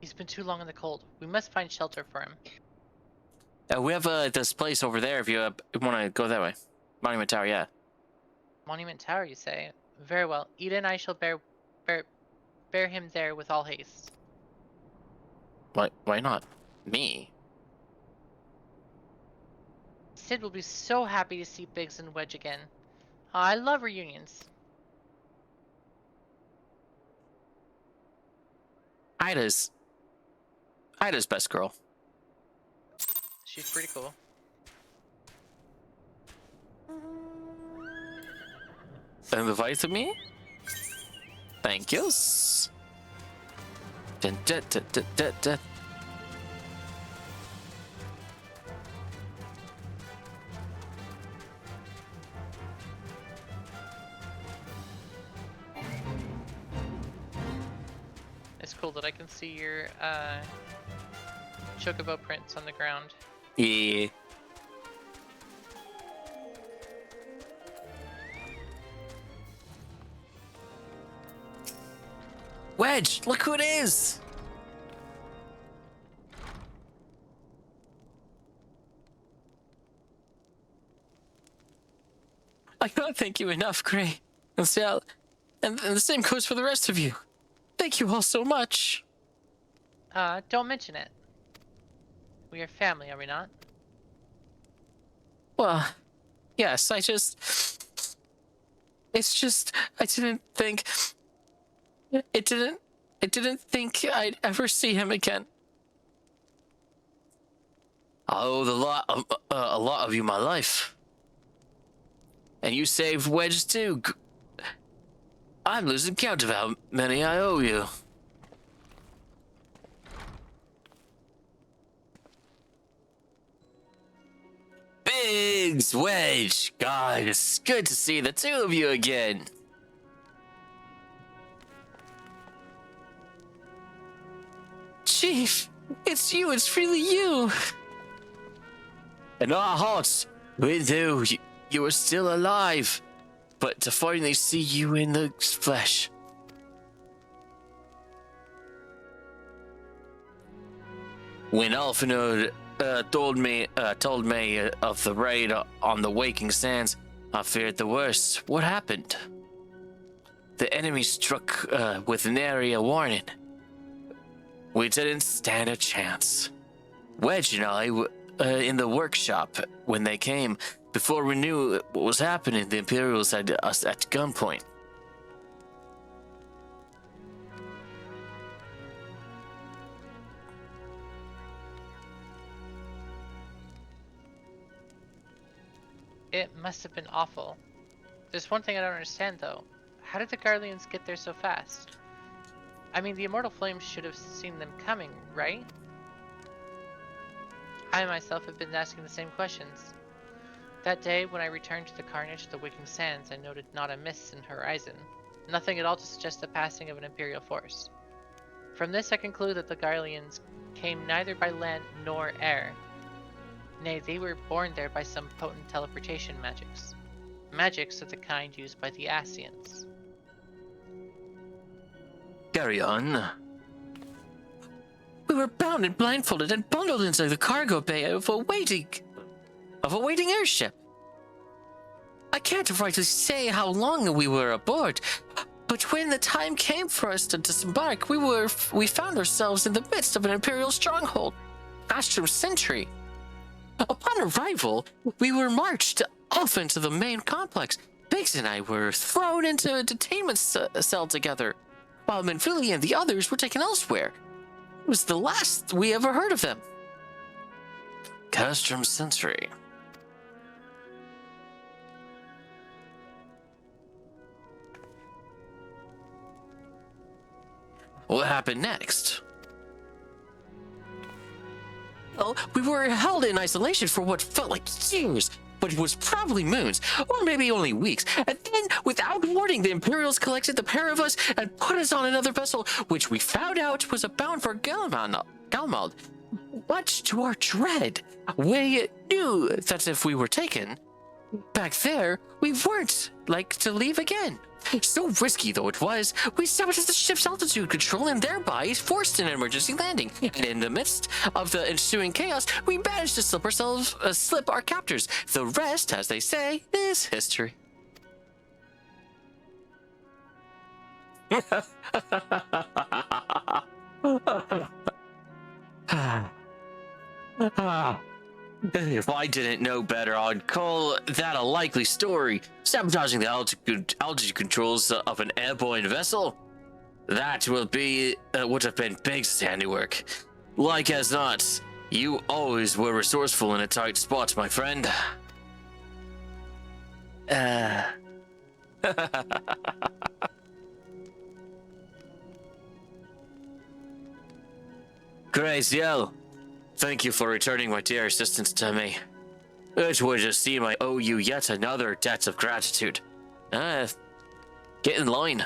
He's been too long in the cold. We must find shelter for him. We have this place over there if you want to go that way. Monument Tower, yeah. Monument Tower, you say? Very well. Ida and I shall bear him there with all haste. Why not me? Sid will be so happy to see Biggs and Wedge again. I love reunions. Ida's best girl. She's pretty cool. Invite me? Thank yous. Dun, dun, dun, dun, dun, dun. It's cool that I can see your chocobo prints on the ground. Yeah. Wedge, look who it is! I can't thank you enough, Gray and Sal, and the same goes for the rest of you. Thank you all so much. Don't mention it. We are family, are we not? Well, yes, it's just, I didn't think I'd ever see him again. I owe a lot of you my life. And you saved Wedge too. I'm losing count of how many I owe you. Biggs, Wedge, God, it's good to see the two of you again. Chief, it's you, it's really you. In our hearts, we knew you were still alive, but to finally see you in the flesh. When Alphinaud told me of the raid on the Waking Sands, I feared the worst. What happened? The enemy struck with nary a warning. We didn't stand a chance. Wedge and I were in the workshop when they came. Before we knew what was happening, the Imperials had us at gunpoint. It must have been awful. There's one thing I don't understand, though. How did the Garleans get there so fast? I mean, the Immortal Flames should have seen them coming, right? I myself have been asking the same questions. That day, when I returned to the carnage of the Waking Sands, I noted not a mist in the horizon. Nothing at all to suggest the passing of an Imperial force. From this I conclude that the Garleans came neither by land nor air. Nay, they were born there by some potent teleportation magics. Magics of the kind used by the Ascians. Carry on. We were bound and blindfolded and bundled into the cargo bay of a waiting airship. I can't rightly say how long we were aboard, but when the time came for us to disembark, we found ourselves in the midst of an Imperial stronghold, Astrum Sentry. Upon arrival, we were marched off into the main complex. Biggs and I were thrown into a detainment cell together, while Manfili and the others were taken elsewhere. It was the last we ever heard of them. Castrum Sentry. What happened next? Well, we were held in isolation for what felt like years. but it was probably moons, or maybe only weeks. And then, without warning, the Imperials collected the pair of us and put us on another vessel, which we found out was bound for Galmald. Much to our dread, we knew that if we were taken back there, we weren't like to leave again. So risky though it was, we sabotaged the ship's altitude control and thereby forced an emergency landing. And in the midst of the ensuing chaos, we managed to slip our captors. The rest, as they say, is history. If I didn't know better, I'd call that a likely story. Sabotaging the altitude controls of an airborne vessel? That would have been Biggs' handiwork. Like as not, you always were resourceful in a tight spot, my friend. Graziel, thank you for returning my dear assistance to me. It would just seem I owe you yet another debt of gratitude. Get in line.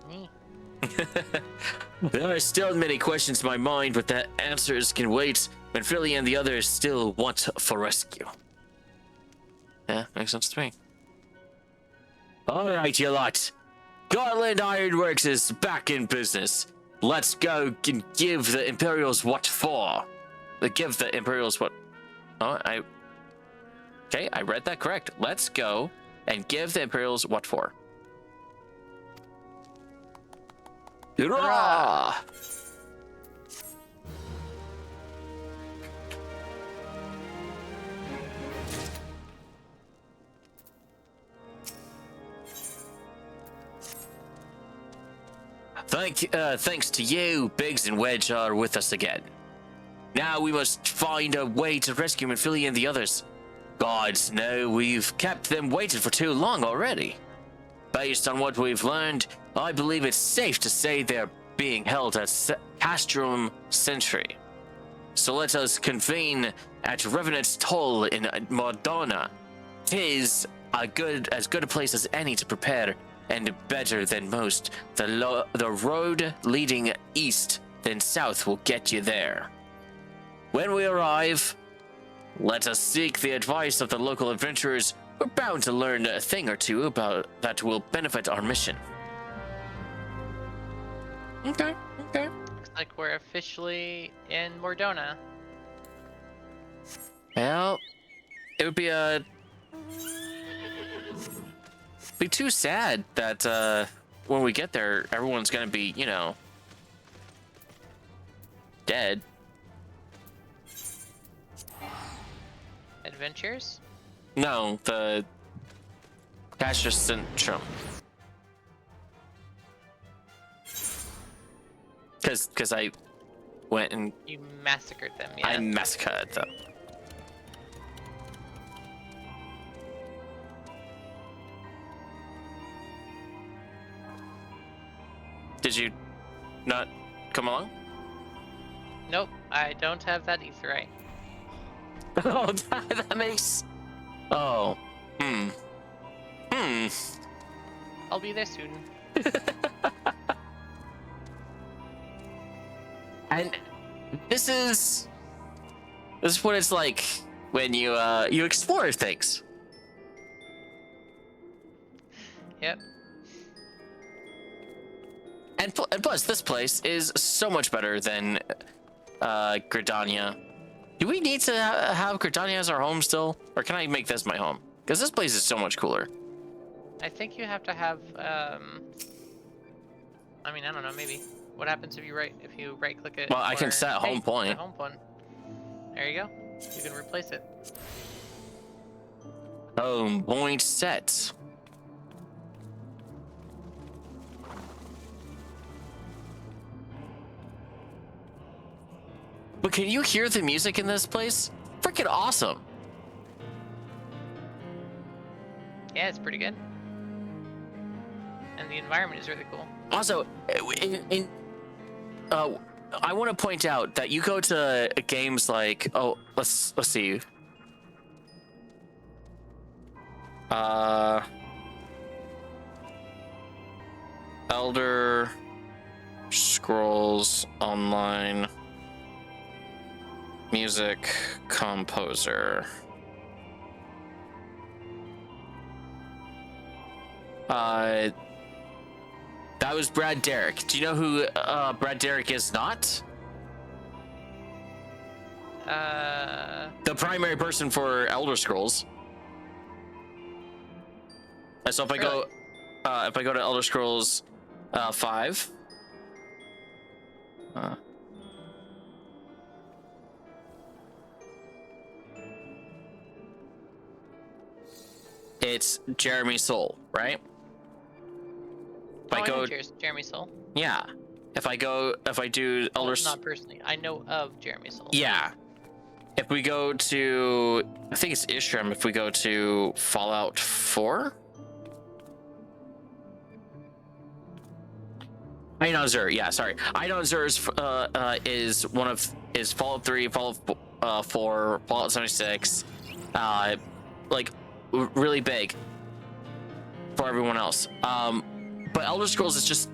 Me. There are still many questions in my mind, but the answers can wait when Philly and the others still want for rescue. Yeah, makes sense to me. Alright, you lot. Garland Ironworks is back in business. Let's go and give the Imperials what for. Give the Imperials what... Oh, Okay, I read that correct. Let's go and give the Imperials what for. Hurrah! Thanks to you, Biggs and Wedge are with us again. Now we must find a way to rescue Manphilly and the others. Gods know we've kept them waiting for too long already. Based on what we've learned, I believe it's safe to say they're being held at Castrum Sentry. So let us convene at Revenant's Toll in Madonna. 'Tis as good a place as any to prepare, and better than most. The road leading east then south will get you there. When we arrive, let us seek the advice of the local adventurers. We're bound to learn a thing or two about that will benefit our mission. Okay. Looks like we're officially in Mordona. Well, it would be too sad that when we get there, everyone's gonna be, dead. Adventures? No, the Castrum Centrum. Because I went and... You massacred them, yeah. I massacred them. Did you not come along? Nope, I don't have that etherite. Oh, that makes... Oh. I'll be there soon. And this is what it's like when you explore things. Yep. And plus, this place is so much better than Gridania. Do we need to have Gridania as our home still? Or can I make this my home? Because this place is so much cooler. I think you have to have, I mean, I don't know, maybe. What happens if you right click it? Well, I can set home point. Home point. There you go. You can replace it. Home point set. But can you hear the music in this place? Freaking awesome. Yeah, it's pretty good. And the environment is really cool. Also, I want to point out that you go to games like, let's see. Elder Scrolls Online music composer. That was Brad Derrick. Do you know who Brad Derrick is not? The primary person for Elder Scrolls. And so if I go, if I go to Elder Scrolls 5, it's Jeremy Soule, right? If I go, Jeremy Soule. yeah. If I do Elder, Not personally. I know of Jeremy Soule. yeah. If we go to, I think it's Ishram. If we go to Fallout 4. Einon Zur, yeah, sorry. Einon Zur is one of Fallout 3, Fallout 4, Fallout 76, like really big for everyone else. But Elder Scrolls is just,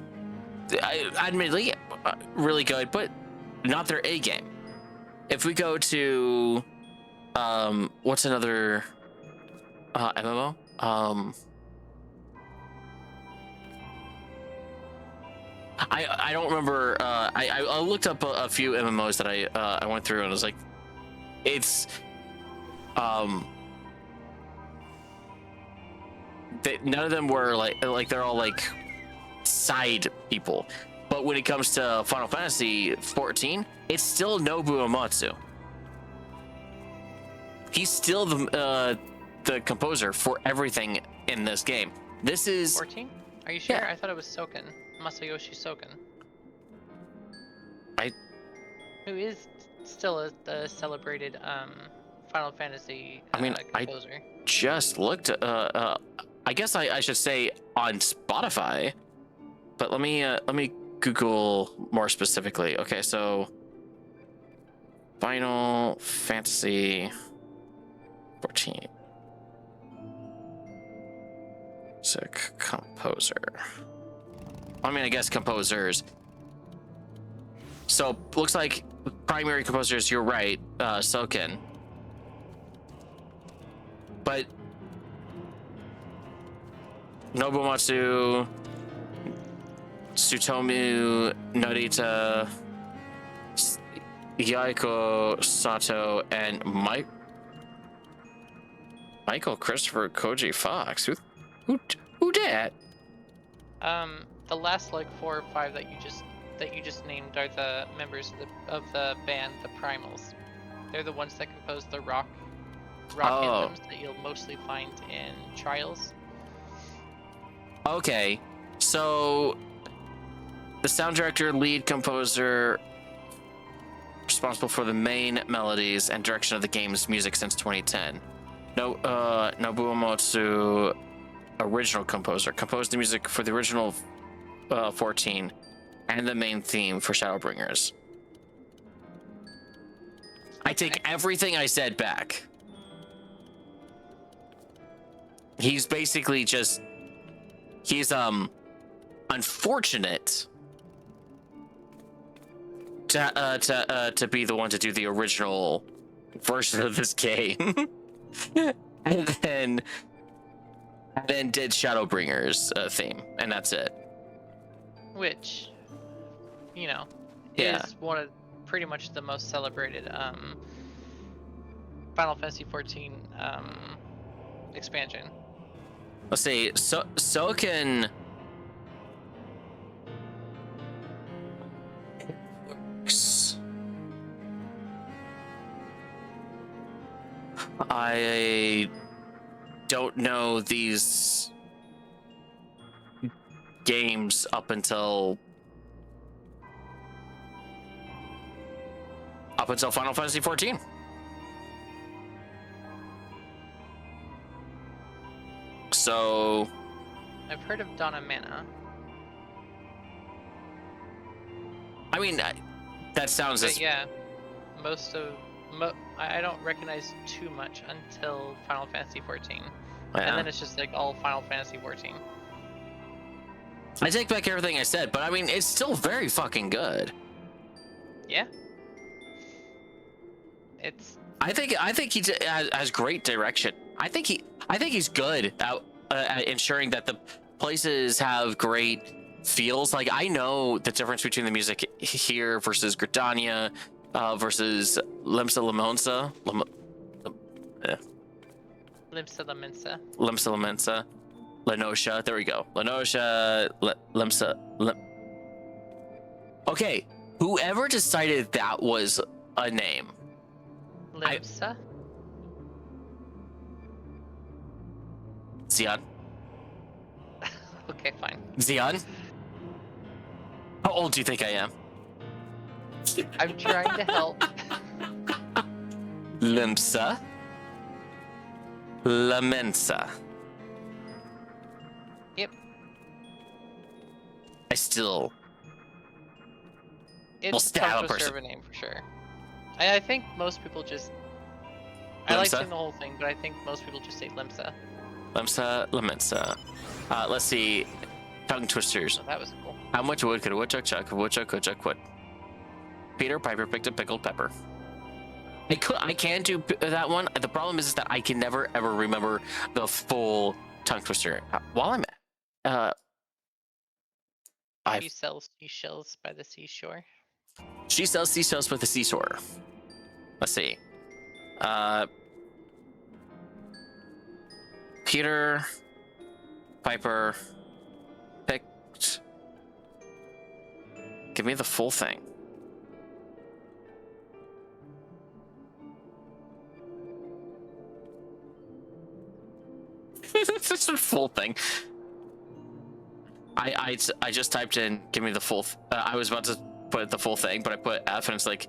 admittedly, really good, but not their A game. If we go to, what's another MMO? I don't remember. I looked up a few MMOs that I went through, and I was like, it's none of them were like they're all like side people. But when it comes to Final Fantasy 14, it's still Nobuo Uematsu. He's still the composer for everything in this game. This is 14? Are you sure? Yeah. I thought it was Soken. Masayoshi Soken. Who is still the celebrated Final Fantasy composer. I just looked I guess I should say on Spotify, but let me Google more specifically. Okay, so Final Fantasy 14 music composer. I mean, I guess composers. So looks like primary composers, you're right, Soken. But Nobumatsu, Tsutomu Narita, Yaiko Sato, and Michael Christopher Koji Fox. Who did? The last like 4 or 5 that you just named are the members of the band, the Primals. They're the ones that compose the rock anthems that you'll mostly find in Trials. Okay, so the sound director, lead composer, responsible for the main melodies and direction of the game's music since 2010. Nobuo Uematsu, original composer, composed the music for the original 14 and the main theme for Shadowbringers. I take everything I said back. He's basically just, he's unfortunate to be the one to do the original version of this game. and then did Shadowbringers theme, and that's it. Which, you know, Yeah. is one of pretty much the most celebrated Final Fantasy 14 expansion. Let's see, Soken I don't know these games up until Final Fantasy 14. So I've heard of Donna Mana. I mean, that sounds But yeah, I don't recognize too much until Final Fantasy 14. Yeah. And then it's just like all Final Fantasy 14. I take back everything I said, but I mean, it's still very fucking good. Yeah. It's I think he has great direction. I think he's good at ensuring that the places have great feels. Like, I know the difference between the music here versus Gridania, versus Limsa Limonsa. Limsa Lamensa. Limsa Limonsa. Lenosha. There we go. Lenosha. Limsa. Okay. Whoever decided that was a name. Limsa? Xeon. Okay, fine. Xeon? How old do you think I am? I'm trying to help. Limsa. Lamensa. Yep. I still... It's stab a tongue twister of a name for sure. I think most people just... I like Limsa? saying the whole thing, but I think most people just say Limsa. Limsa, Lamensa. Let's see. Tongue twisters. So that was cool. How much wood could a woodchuck chuck? Woodchuck, woodchuck, wood. Peter Piper picked a pickled pepper. I can do that one. The problem is that I can never ever remember the full tongue twister. While I'm She sells seashells by the seashore. She sells seashells with the seashore. Let's see. Peter Piper picked. Give me the full thing. This is the full thing. I just typed in, give me the full. I was about to put the full thing, but I put F and it's like,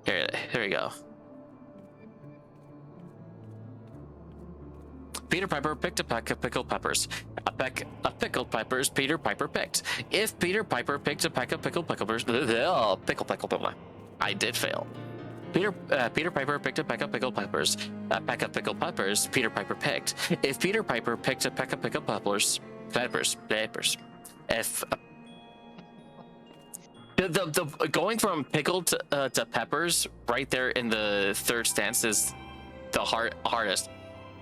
here we go. Peter Piper picked a peck of pickled peppers. A peck of pickled peppers Peter Piper picked. If Peter Piper picked a peck of pickled peppers, pickle. I did fail. Peter Piper picked a peck of pickled peppers. A peck of pickled peppers Peter Piper picked. If Peter Piper picked a peck of pickled peppers. If the going from pickled to peppers right there in the third stance is the hardest.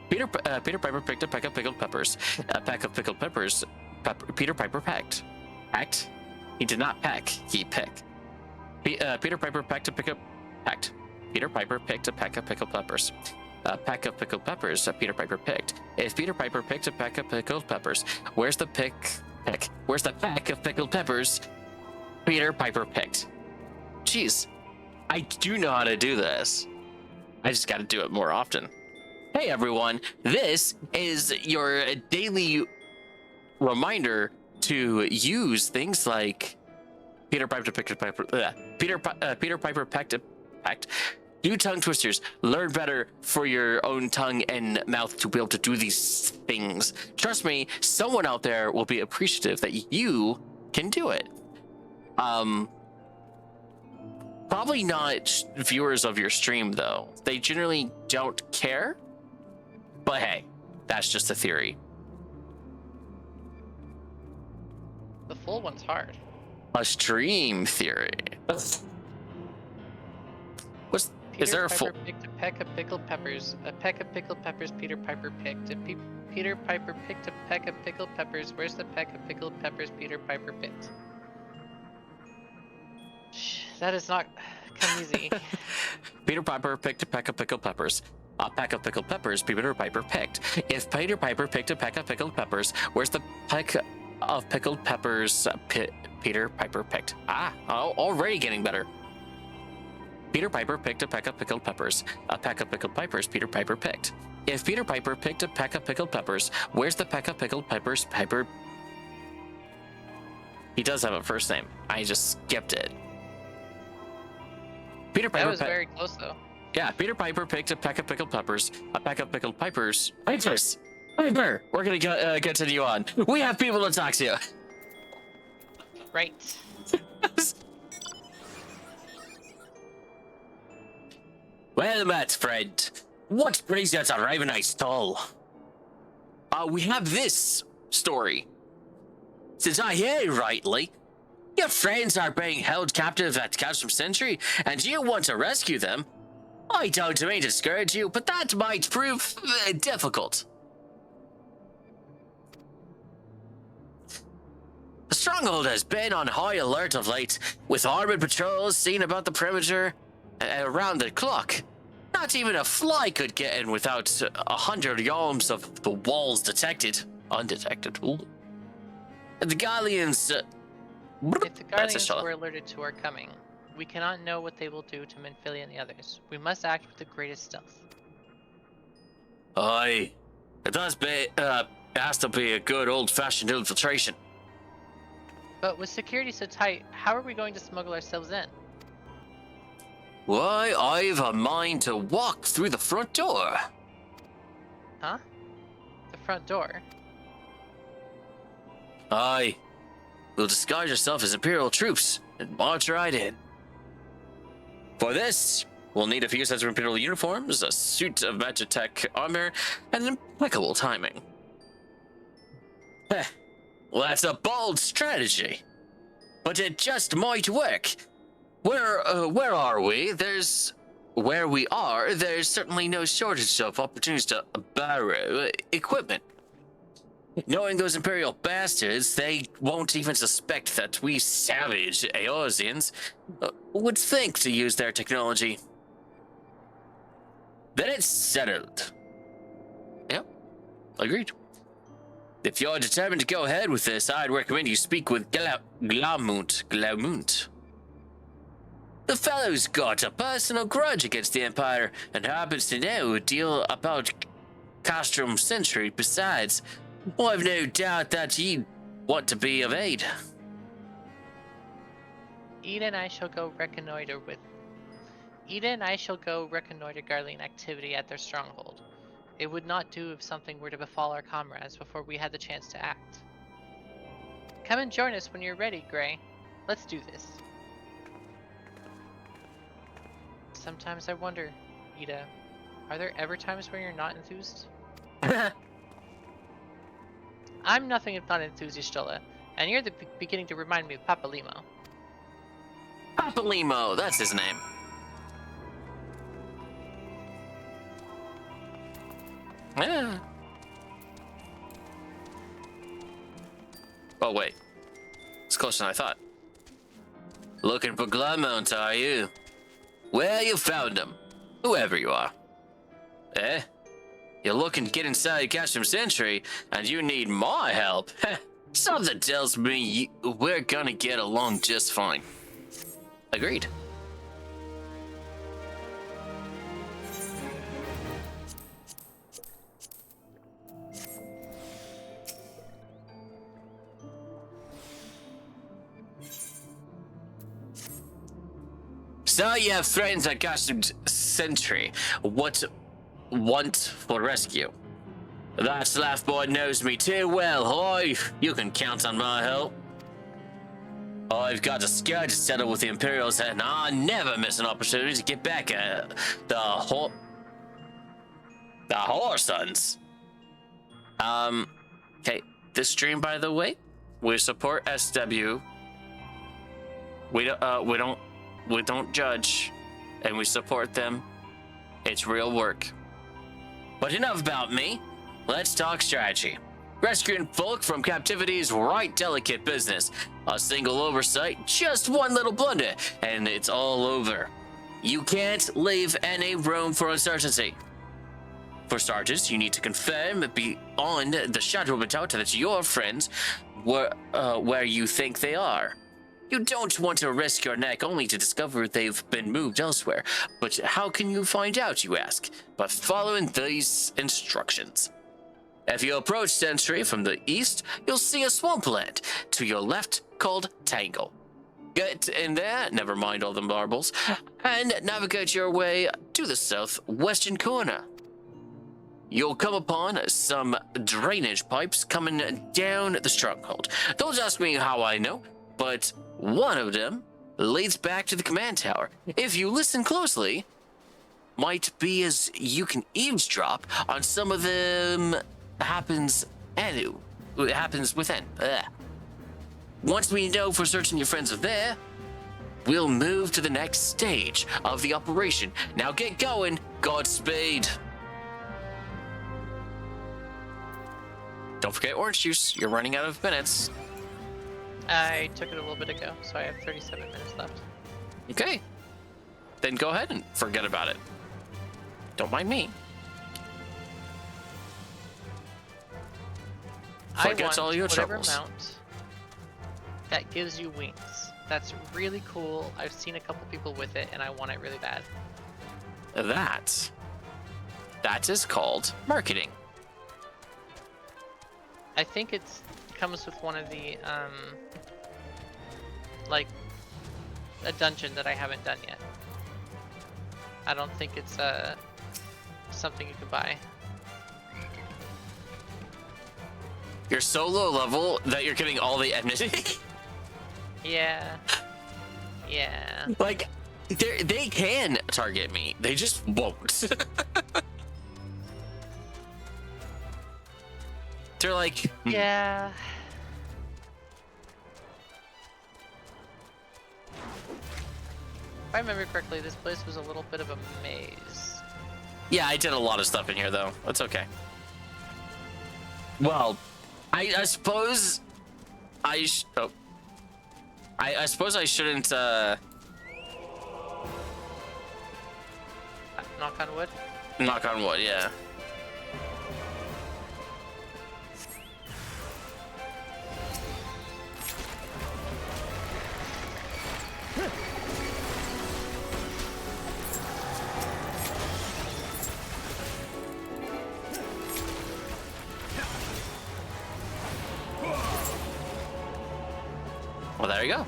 Peter Piper picked a peck of pickled peppers. A peck of pickled peppers. Peter Piper pecked. Pecked? He did not peck. He picked. Peter Piper pecked a pick of pecked. Peter Piper picked a peck of pickled peppers. A peck of pickled peppers Peter Piper picked. If Peter Piper picked a peck of pickled peppers, where's the pick? Where's the peck of pickled peppers Peter Piper picked? Jeez, I do know how to do this. I just got to do it more often. Hey everyone, this is your daily reminder to use things like Peter Piper picked a pepper. Peter Piper pecked. Do tongue twisters. Learn better for your own tongue and mouth to be able to do these things. Trust me, someone out there will be appreciative that you can do it. Probably not viewers of your stream though. They generally don't care. But hey, that's just a theory. The full one's hard. A stream theory. Is there a full? Peter Piper picked a peck of pickled peppers. A peck of pickled peppers Peter Piper picked. If Peter Piper picked a peck of pickled peppers, where's the peck of pickled peppers Peter Piper picked? Shh, that does not come easy. Peter Piper picked a peck of pickled peppers. A peck of pickled peppers Peter Piper picked. If Peter Piper picked a peck of pickled peppers, where's the peck of pickled peppers Peter Piper picked? Already getting better. Peter Piper picked a peck of pickled peppers. A peck of pickled peppers Peter Piper picked. If Peter Piper picked a peck of pickled peppers, where's the peck of pickled peppers Piper? He does have a first name. I just skipped it. Peter Piper. That was very close though. Yeah, Peter Piper picked a peck of pickled peppers. A peck of pickled peppers. Piper. We're gonna continue on. We have people to talk to. Right. Well met, friend. What brings you to Ravenite Stall? we have this story. Since I hear rightly, your friends are being held captive at Castrum Sentry, and you want to rescue them. I don't mean to discourage you, but that might prove difficult. The Stronghold has been on high alert of late, with armored patrols seen about the perimeter around the clock. Not even a fly could get in without 100 yards of the walls undetected. Ooh. The Galleons. If the Guardians were alerted to our coming, we cannot know what they will do to Minfilia and the others. We must act with the greatest stealth. Aye. It has to be a good old-fashioned infiltration. But with security so tight, how are we going to smuggle ourselves in? Why, I've a mind to walk through the front door. Huh? The front door? Aye. We'll disguise yourself as Imperial troops and march right in. For this, we'll need a few sets of Imperial uniforms, a suit of Magitech armor, and impeccable timing. Heh. Well, that's a bold strategy, but it just might work. Where are we? Where we are, there's certainly no shortage of opportunities to borrow equipment. Knowing those Imperial bastards, they won't even suspect that we savage Eorzeans would think to use their technology. Then it's settled. Yep, agreed. If you're determined to go ahead with this, I'd recommend you speak with Glaumunt. The fellow's got a personal grudge against the Empire and happens to know a deal about Castrum Sentry. Besides, I've no doubt that he'd want to be of aid. Ida and I shall go reconnoiter Garlean activity at their stronghold. It would not do if something were to befall our comrades before we had the chance to act. Come and join us when you're ready, Gray. Let's do this. Sometimes I wonder, Ida, are there ever times when you're not enthused? I'm nothing if not enthused, Y'shtola, and you're beginning to remind me of Papa Limo. Papa Limo, that's his name. Yeah. Oh, wait. It's closer than I thought. Looking for Glaumunt, are you? Well, you found him. Whoever you are. Eh? You're looking to get inside Castrum Sentry, and you need my help? Something tells me we're gonna get along just fine. Agreed. So you have friends at Castrum Sentry. What want for rescue? That slaff boy knows me too well. You can count on my help. I've got a scourge to settle with the Imperials, and I never miss an opportunity to get back at the Whoresons. Okay, this stream, by the way, we support SW. We don't judge, and we support them. It's real work. But enough about me. Let's talk strategy. Rescuing folk from captivity is right delicate business. A single oversight, just one little blunder, and it's all over. You can't leave any room for uncertainty. For starters, you need to confirm beyond the shadow of a doubt that your friends were where you think they are. You don't want to risk your neck only to discover they've been moved elsewhere. But how can you find out, you ask? By following these instructions. If you approach Sentry from the east, you'll see a swampland to your left called Tangle. Get in there, never mind all the marbles, and navigate your way to the southwestern corner. You'll come upon some drainage pipes coming down the stronghold. Don't ask me how I know, but one of them leads back to the command tower. If you listen closely, might be as you can eavesdrop on some of them happens and it happens within. Once we know for certain your friends are there, we'll move to the next stage of the operation. Now get going. Godspeed. Don't forget orange juice. You're running out of minutes. I took it a little bit ago, so I have 37 minutes left. Okay. Then go ahead and forget about it. Don't mind me. Forgets all your whatever troubles. mount that gives you wings. That's really cool. I've seen a couple people with it, and I want it really bad. That is called marketing. I think it comes with one of the like a dungeon that I haven't done yet. I don't think it's something you can buy. You're so low level that you're getting all the enmity. Yeah. Yeah. Like, they can target me. They just won't. They're like, Yeah. If I remember correctly, this place was a little bit of a maze. yeah, I did a lot of stuff in here, though. That's okay. Well, I suppose I suppose I shouldn't, Knock on wood. knock on wood, yeah. Well, there you go.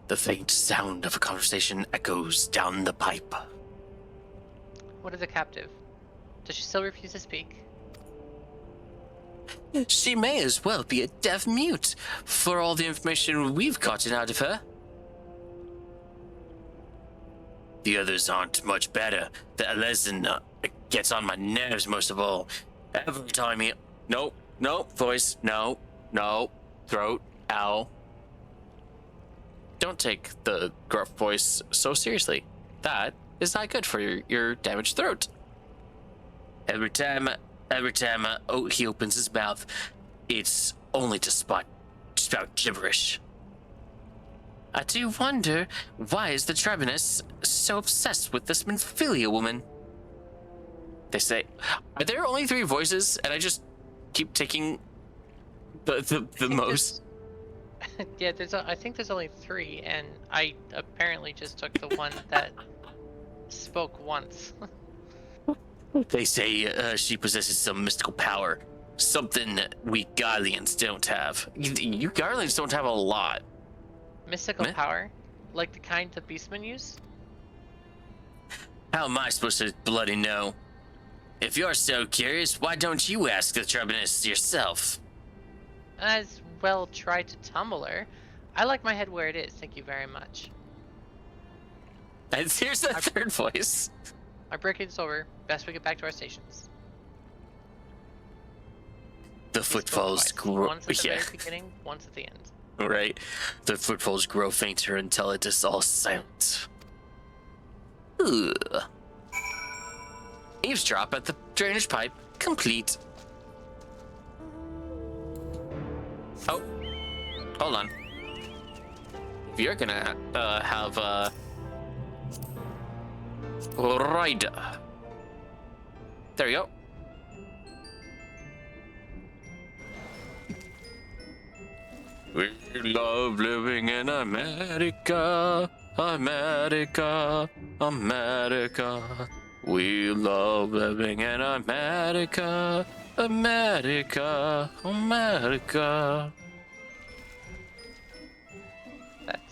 The faint sound of a conversation echoes down the pipe. What of the captive? Does she still refuse to speak? She may as well be a deaf mute for all the information we've gotten out of her. The others aren't much better. The Elezen gets on my nerves most of all. Every time he... Nope, voice, no, throat, ow. Don't take the gruff voice so seriously. That is not good for your damaged throat. Every time he opens his mouth, it's only to spout gibberish. I do wonder, why is the Trebinus so obsessed with this Minfilia woman? They say, are there only 3 voices? And I just keep taking the most. Yeah, I think there's only 3, and I apparently just took the one that spoke once. They say she possesses some mystical power, something we Garleans don't have. You Garleans don't have a lot. Mystical power? Like the kind the beastmen use? How am I supposed to bloody know? If you're so curious, why don't you ask the Trebinus yourself? As well try to tumble her. I like my head where it is, thank you very much. And here's that third voice. Our break-in's over. Best we get back to our stations. The footfalls grow. Once at the very beginning, once at the end. Right. The footfalls grow fainter until it is all silent. Ugh. Eavesdrop at the drainage pipe, complete. Oh, hold on. If you're gonna have a rider. There you go. We love living in America, America, America. We love living in America, America, America.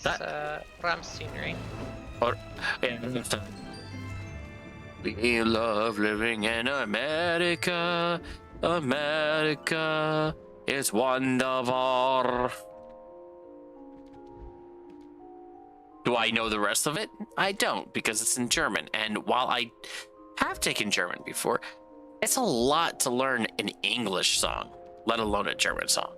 That's Ramstein, right? Or, yeah, we love living in America, America. It's wonderful. Do I know the rest of it? I don't, because it's in German. And while I have taken German before, it's a lot to learn an English song, let alone a German song.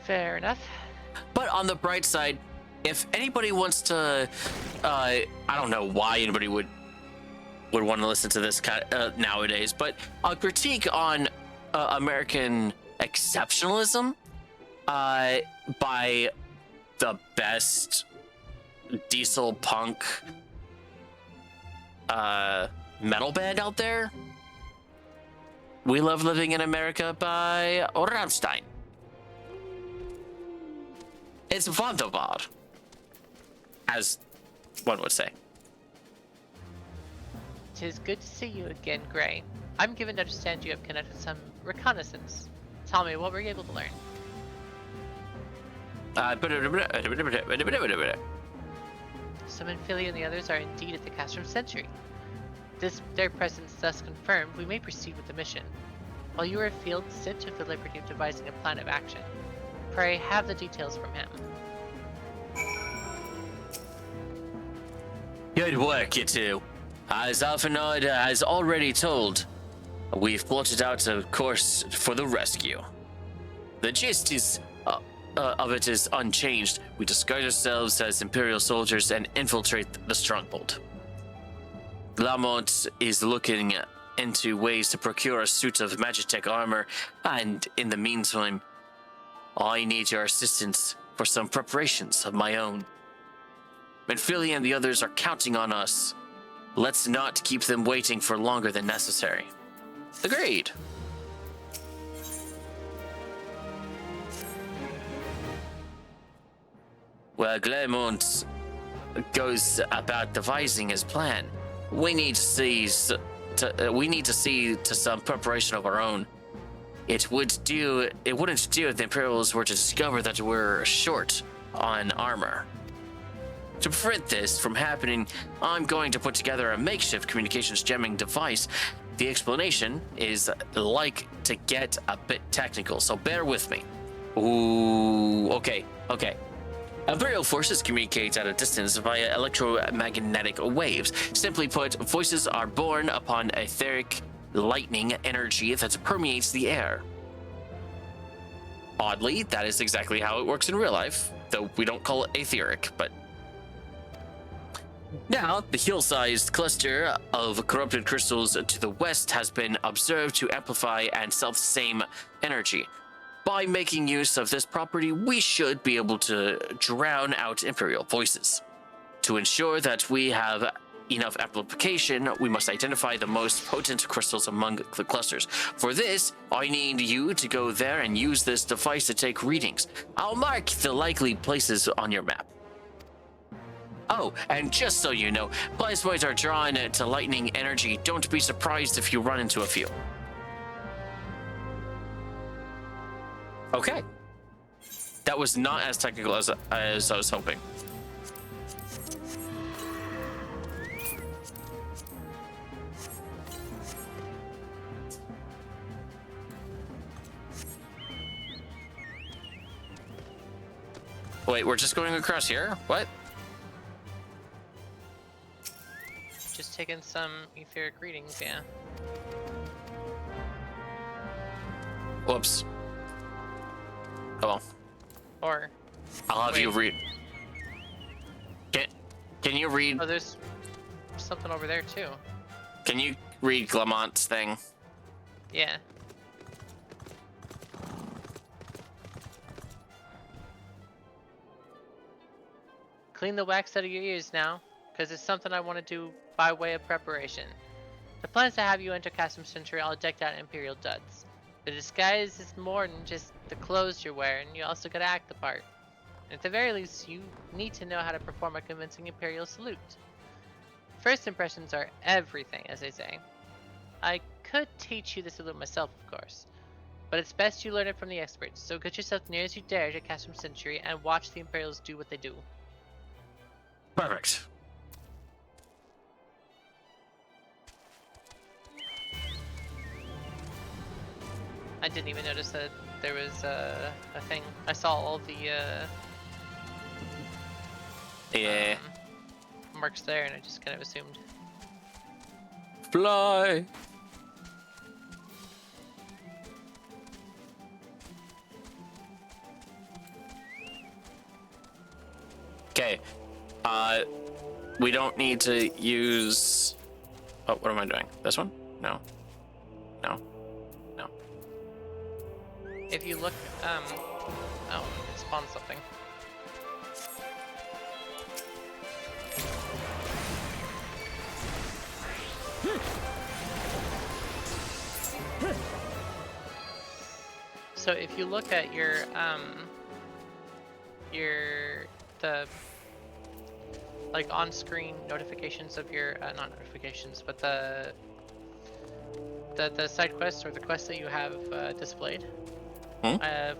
Fair enough. But on the bright side, if anybody wants to, I don't know why anybody would want to listen to this nowadays, but a critique on American exceptionalism by the best diesel punk metal band out there. We Love Living in America by Rammstein. It's wunderbar, as one would say. 'Tis good to see you again, Gray. I'm given to understand you have conducted some reconnaissance. Tell me, what were you able to learn? Some Ophilia and the others are indeed at the Castrum Century. Their presence thus confirmed, we may proceed with the mission. While you are afield, Sid took the liberty of devising a plan of action. Pray, have the details from him. Good work, you two. As Alphanod has already told, we've plotted out a course for the rescue. The gist of it is unchanged. We disguise ourselves as Imperial soldiers and infiltrate the stronghold. Glamont is looking into ways to procure a suit of Magitech armor, and in the meantime, I need your assistance for some preparations of my own. Manphilia and the others are counting on us. Let's not keep them waiting for longer than necessary. Agreed. Well, Glamont goes about devising his plan. We need to see to some preparation of our own. It wouldn't do if the Imperials were to discover that we're short on armor. To prevent this from happening, I'm going to put together a makeshift communications jamming device. The explanation is like to get a bit technical, so bear with me. Ooh, okay. Imperial forces communicate at a distance via electromagnetic waves. Simply put, voices are born upon etheric lightning energy that permeates the air. Oddly, that is exactly how it works in real life, though we don't call it etheric, but... Now, the hill-sized cluster of corrupted crystals to the west has been observed to amplify and self-same energy. By making use of this property, we should be able to drown out Imperial voices. To ensure that we have enough amplification, we must identify the most potent crystals among the clusters. For this, I need you to go there and use this device to take readings. I'll mark the likely places on your map. Oh, and just so you know, plasmoids are drawn to lightning energy. Don't be surprised if you run into a few. Okay. That was not as technical as I was hoping. Wait, we're just going across here? What? Just taking some etheric readings, yeah. Whoops. Oh well. Or... I'll have you read. Can you read? Oh, there's something over there too. Can you read Glamont's thing? Yeah. Clean the wax out of your ears now, because it's something I want to do by way of preparation. The plan is to have you enter Castrum Century all decked out in Imperial duds. The disguise is more than just the clothes you're wearing, you also gotta act the part. And at the very least, you need to know how to perform a convincing Imperial salute. First impressions are everything, as they say. I could teach you the salute myself, of course, but it's best you learn it from the experts, so get yourself near as you dare to Castrum Century and watch the Imperials do what they do. Perfect. I didn't even notice that there was a thing. I saw all the Yeah. marks there, and I just kind of assumed. Fly. Okay. We don't need to use. Oh, what am I doing? This one? No. No. No. If you look, oh, it spawned something. So if you look at the like on-screen notifications of your not notifications, but the side quests or the quests that you have displayed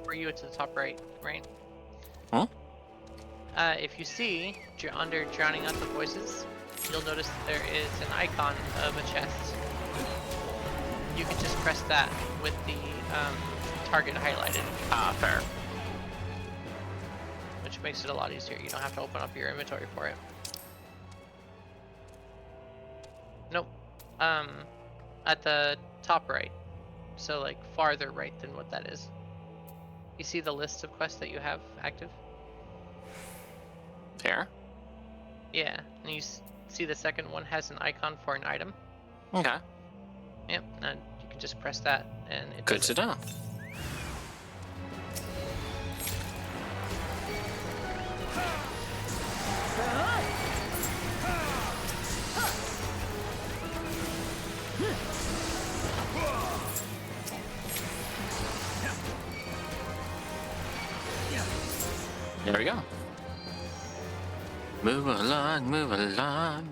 for you to the top right, right? Huh? If you see under Drowning Out the Voices, you'll notice that there is an icon of a chest. You can just press that with the target highlighted. Ah, fair. Which makes it a lot easier. You don't have to open up your inventory for it. Nope. At the top right. So like farther right than what that is. You see the list of quests that you have active? Fair. Yeah. And you see the second one has an icon for an item? Okay. Yep. And you can just press that and it Good does to it. know. There we go. Move along, move along.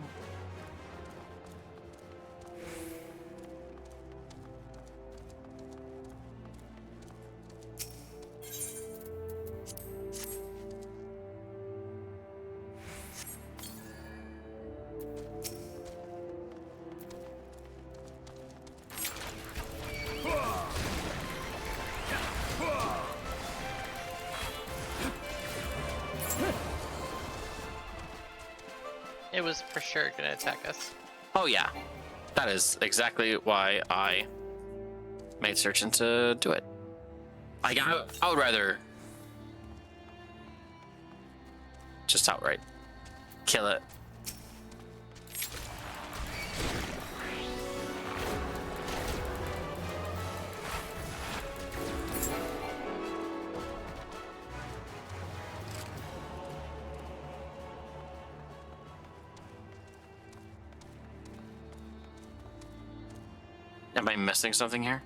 It was for sure gonna attack us. Oh yeah, that is exactly why I made certain to do it. I would rather just outright kill it. Am I missing something here?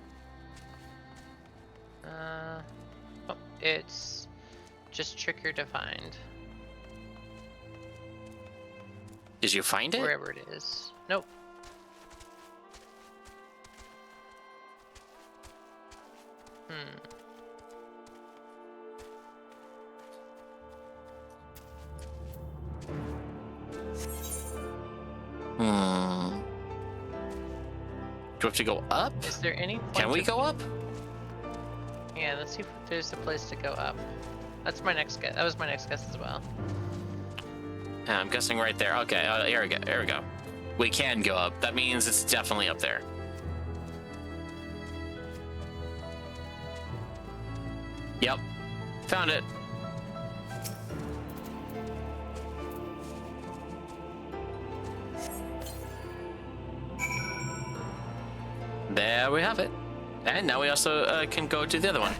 Oh, it's just trigger defined. Did you find it? Wherever it is. Nope. Hmm. Do we have to go up? Is there any point Can we of- go up? Yeah, let's see if there's a place to go up. That's my next guess. That was my next guess as well. Yeah, I'm guessing right there. Okay, here we go. Here we go. We can go up. That means it's definitely up there. Yep. Found it. There we have it. And now we also can go to the other one.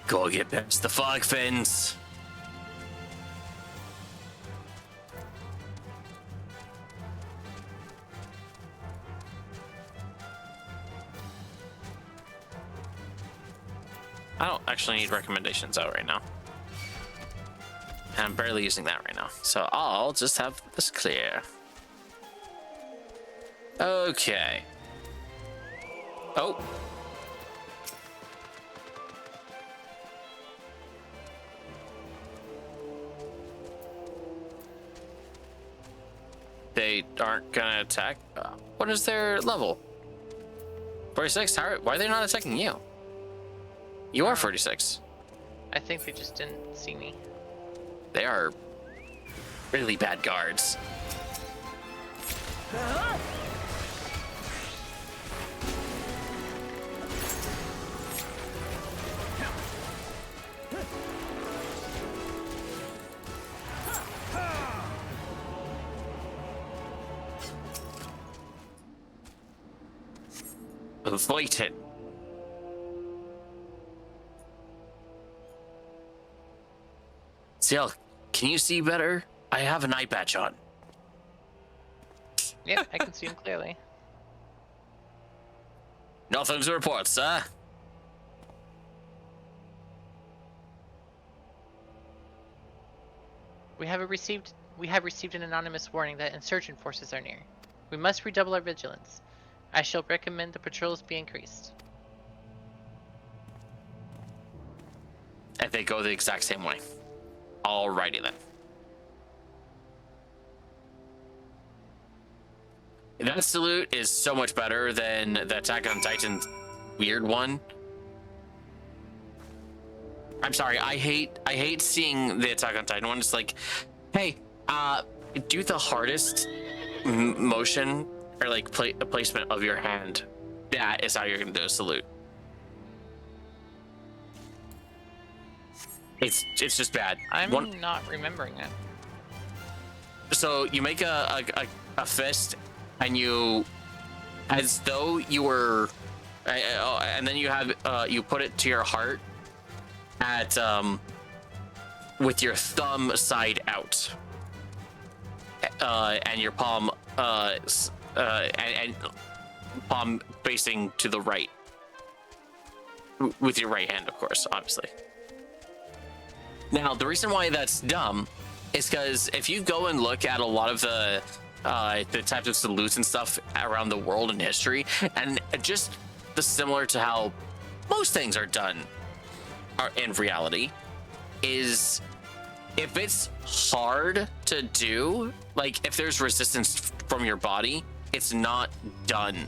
Go get past the fog fins. I don't actually need recommendations out right now. And I'm barely using that right now. So I'll just have this clear. Okay. Oh. they aren't gonna attack? What is their level? 46? Why are they not attacking you? You are 46. I think they just didn't see me. They are really bad guards. Avoid it. Ciel, can you see better? I have an eye patch on. Yep, I can see him clearly. Nothing to report, sir. We have received an anonymous warning that insurgent forces are near. We must redouble our vigilance. I shall recommend the patrols be increased. And they go the exact same way. Alrighty then. That salute is so much better than the Attack on Titan weird one. I'm sorry, I hate seeing the Attack on Titan one. It's like, hey, do the hardest motion or like placement of your hand. That is how you're gonna do a salute. It's just bad. I'm not remembering it. So you make a fist, and you, as though you were, and then you have you put it to your heart at with your thumb side out, and your palm and palm facing to the right, with your right hand, of course, obviously. Now, the reason why that's dumb is because if you go and look at a lot of the types of salutes and stuff around the world in history, and just the similar to how most things are done in reality, is if it's hard to do, like if there's resistance from your body, it's not done.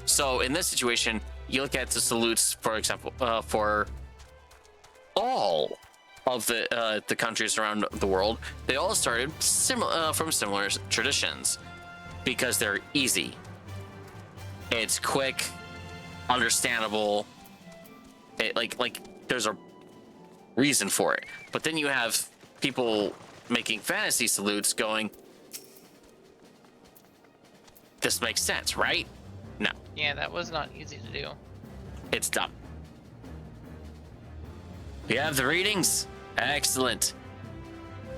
So in this situation, you look at the salutes, for example, for all of the countries around the world, they all started from similar traditions because they're easy. It's quick, understandable. Like there's a reason for it. But then you have people making fantasy salutes going, this makes sense, right? No. Yeah, that was not easy to do. It's dumb. We have the readings? Excellent.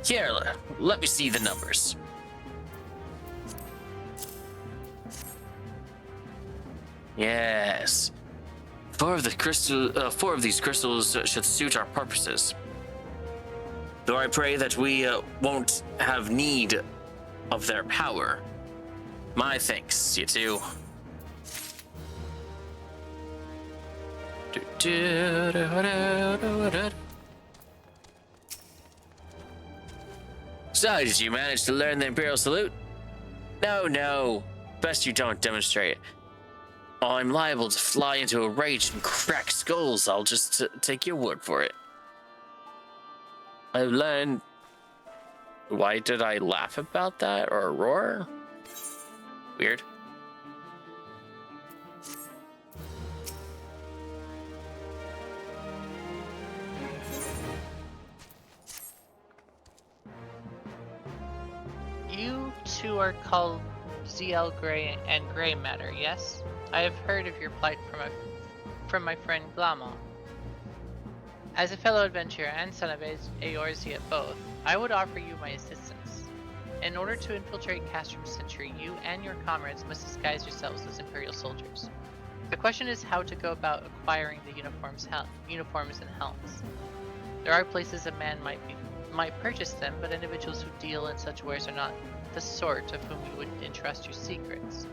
Here, let me see the numbers. Yes. Four of these crystals should suit our purposes. Though I pray that we won't have need of their power. My thanks, you two. So, did you manage to learn the Imperial Salute? No. Best you don't demonstrate. Oh, I'm liable to fly into a rage and crack skulls. I'll just take your word for it. I've learned... Why did I laugh about that or roar? Weird. You two are called ZL Grey and Grey Matter, yes? I have heard of your plight from my friend Glama. As a fellow adventurer and son of Eorzea both, I would offer you my assistance. In order to infiltrate Castrum Century, you and your comrades must disguise yourselves as Imperial soldiers. The question is how to go about acquiring the uniforms and helms. There are places a man might purchase them, but individuals who deal in such wares are not the sort of whom you would entrust your secrets.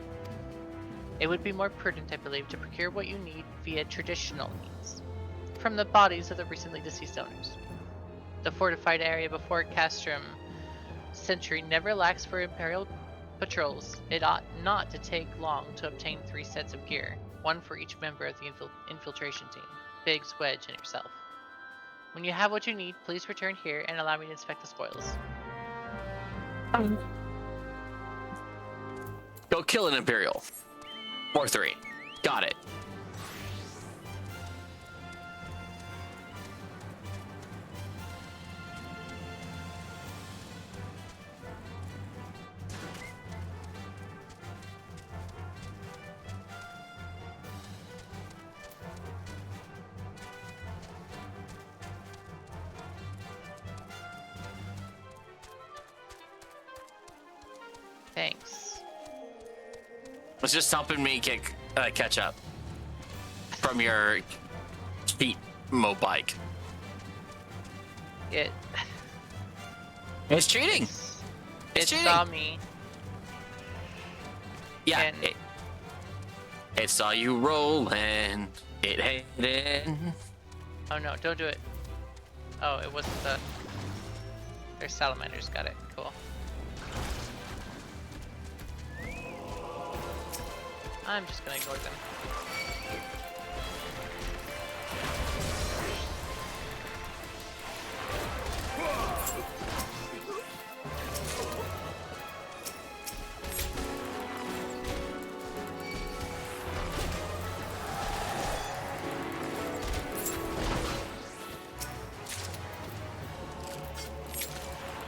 It would be more prudent, I believe, to procure what you need via traditional means, from the bodies of the recently deceased owners. The fortified area before Castrum Century never lacks for Imperial Patrols. It ought not to take long to obtain 3 sets of gear, one for each member of the infiltration team. Biggs, Wedge, and yourself. When you have what you need, please return here and allow me to inspect the spoils. Go kill an Imperial. Or 3. Got it. Thanks. It's just helping me catch up from your cheat bike. It It's cheating. It's cheating. saw me. Yeah. and- It saw you rolling. It hated. Oh no, don't do it. Oh, it wasn't the... There's salamanders, got it, cool. I'm just gonna ignore them.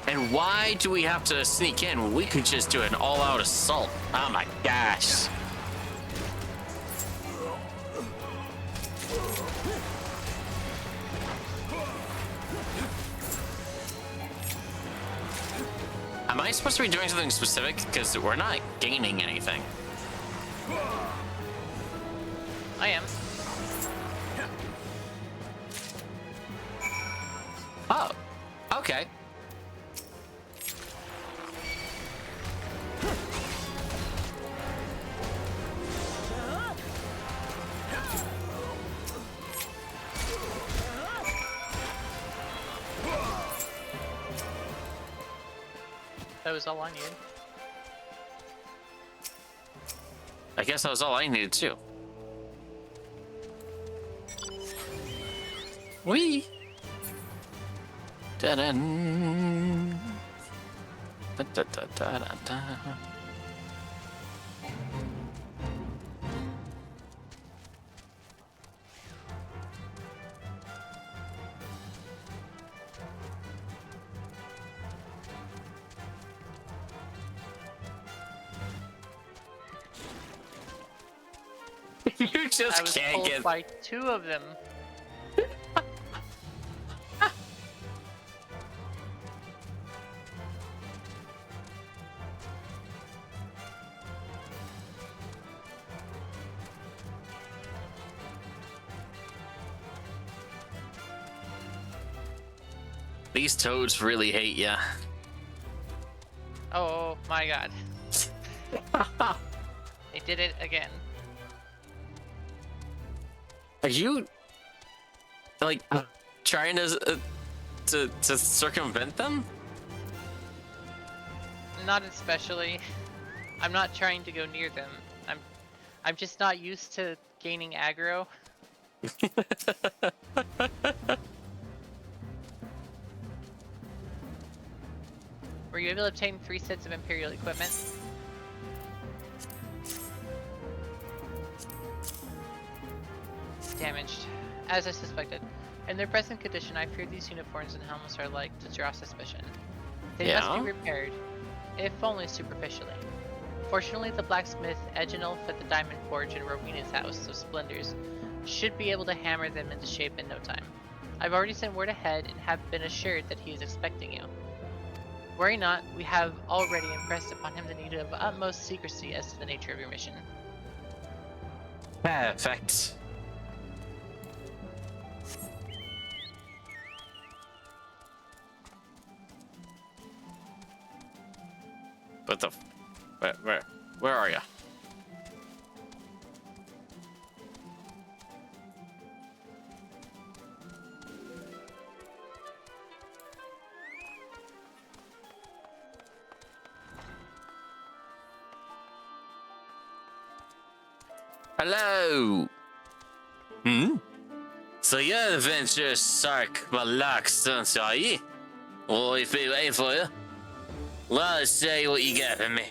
And why do we have to sneak in? We could just do an all-out assault. Oh my gosh. Am I supposed to be doing something specific? Because we're not gaining anything. I am. Oh, okay. That was all I needed. I guess that was all I needed too. Wee. Da-dun. Da-da-da-da-da. You just I was can't pulled get. by 2 of them. These toads really hate ya. Oh my god. They did it again. Are you like trying to circumvent them? Not especially. I'm not trying to go near them. I'm just not used to gaining aggro. Were you able to obtain 3 sets of Imperial equipment? Damaged, as I suspected. In their present condition, I fear these uniforms and helmets are like to draw suspicion. They must Yeah? be repaired, if only superficially. Fortunately, the blacksmith Edginulf at the Diamond Forge in Rowena's House of Splendors should be able to hammer them into shape in no time. I've already sent word ahead and have been assured that he is expecting you. Worry not, we have already impressed upon him the need of utmost secrecy as to the nature of your mission. Perfect. What the? Where are you? Hello. Hmm? So you're the adventurous Sark Malak sons, are you? Well, if we wait for you. Well, let's tell you what you got for me.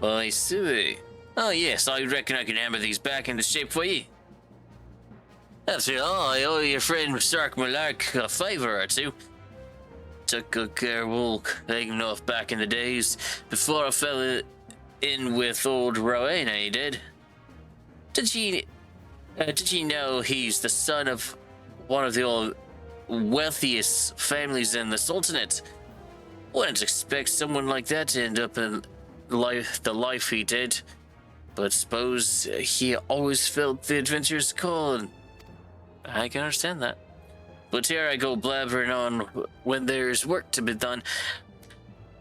I see. Oh yes, I reckon I can hammer these back into shape for you. After all, I owe your friend Stark Malark a favor or two. Took good care of old Egnoff back in the days before I fell in with old Rowena, he did. Did you know he's the son of one of the old wealthiest families in the Sultanate? Wouldn't expect someone like that to end up in the life he did, but suppose he always felt the adventurous call, and I can understand that. But here I go blabbering on when there's work to be done.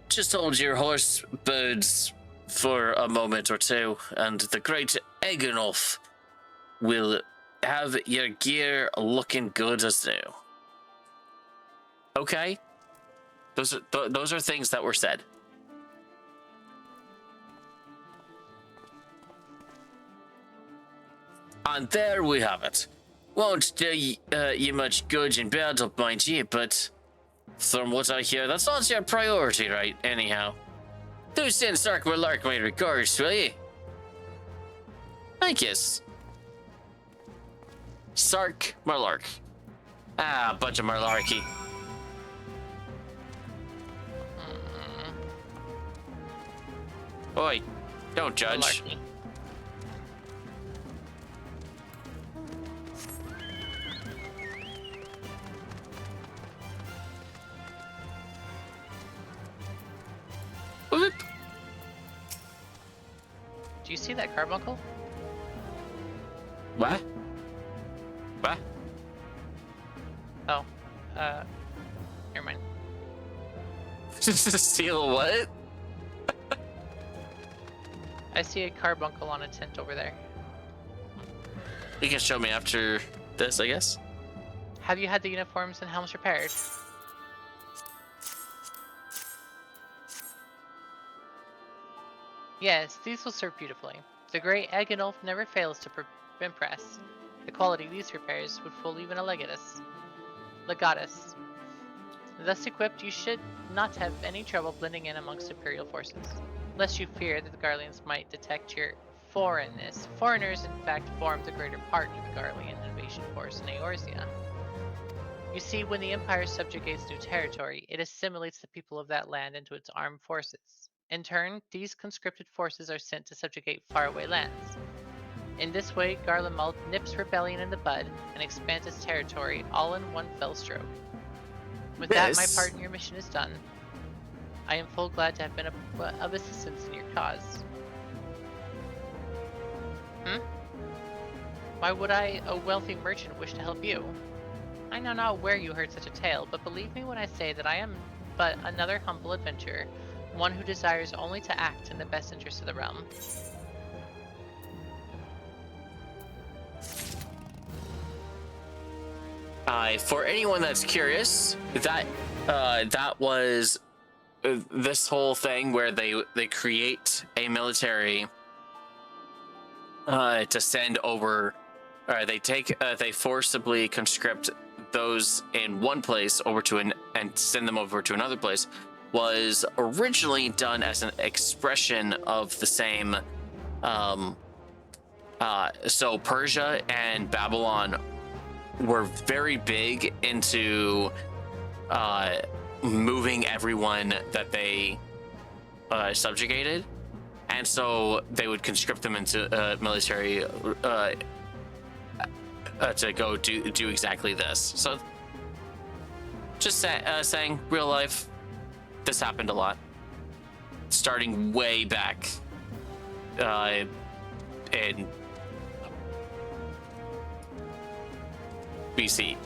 Just hold your horse birds for a moment or two, and the great Egenolf will have your gear looking good as new. Okay, those are things that were said. And there we have it. Won't do you much good in battle, mind you, but from what I hear, that's not your priority, right? Anyhow, do send Sark Malark my regards, will you? I guess. Sark Malark. Ah, bunch of malarkey. Oi, don't judge. Malarkey. Whoop. Do you see that carbuncle? What? What? Oh, never mind. Steal what? I see a carbuncle on a tent over there. You can show me after this, I guess. Have you had the uniforms and helms repaired? Yes, these will serve beautifully. The great Egenolf never fails to impress. The quality of these repairs would fool even a legatus. Thus equipped, you should not have any trouble blending in amongst Imperial forces, lest you fear that the Garleans might detect your foreignness. Foreigners, in fact, form the greater part of the Garlean invasion force in Eorzea. You see, when the Empire subjugates new territory, it assimilates the people of that land into its armed forces. In turn, these conscripted forces are sent to subjugate faraway lands. In this way, Garlemald nips rebellion in the bud and expands its territory all in one fell stroke. With that, my part in your mission is done. I am full glad to have been of assistance in your cause. Why would I, a wealthy merchant, wish to help you? I know not where you heard such a tale, but believe me when I say that I am but another humble adventurer, one who desires only to act in the best interest of the realm. For anyone that's curious, that was this whole thing where they create a military to send over, or they forcibly conscript those in one place over to and send them over to another place, was originally done as an expression of the same. So Persia and Babylon were very big into moving everyone that they subjugated, and so they would conscript them into military to go do exactly this. So just saying, real life, this happened a lot, starting way back in BCE.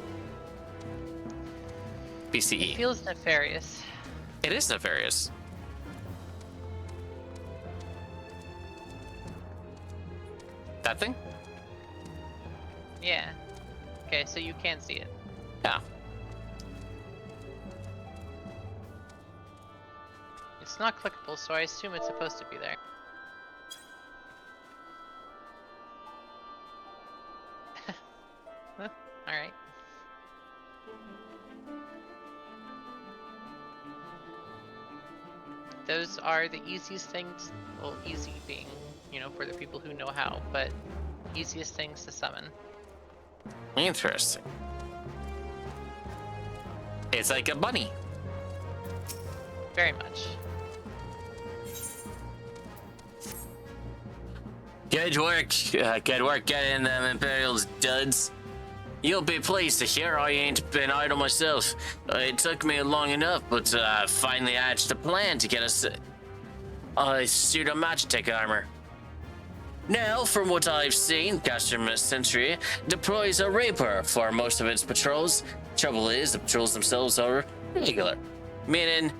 It feels nefarious. It is nefarious. That thing? Yeah. Okay, so you can see it. Yeah. It's not clickable, so I assume it's supposed to be there. Alright. Those are the easiest things, well, easy being, you know, for the people who know how, but easiest things to summon. Interesting. It's like a bunny. Very much. Good work. Good work getting them Imperials duds. You'll be pleased to hear I ain't been idle myself. It took me long enough, but finally I hatched a plan to get us a suit of Magitech armor. Now, from what I've seen, Castrum Century deploys a Reaper for most of its patrols. Trouble is, the patrols themselves are regular, meaning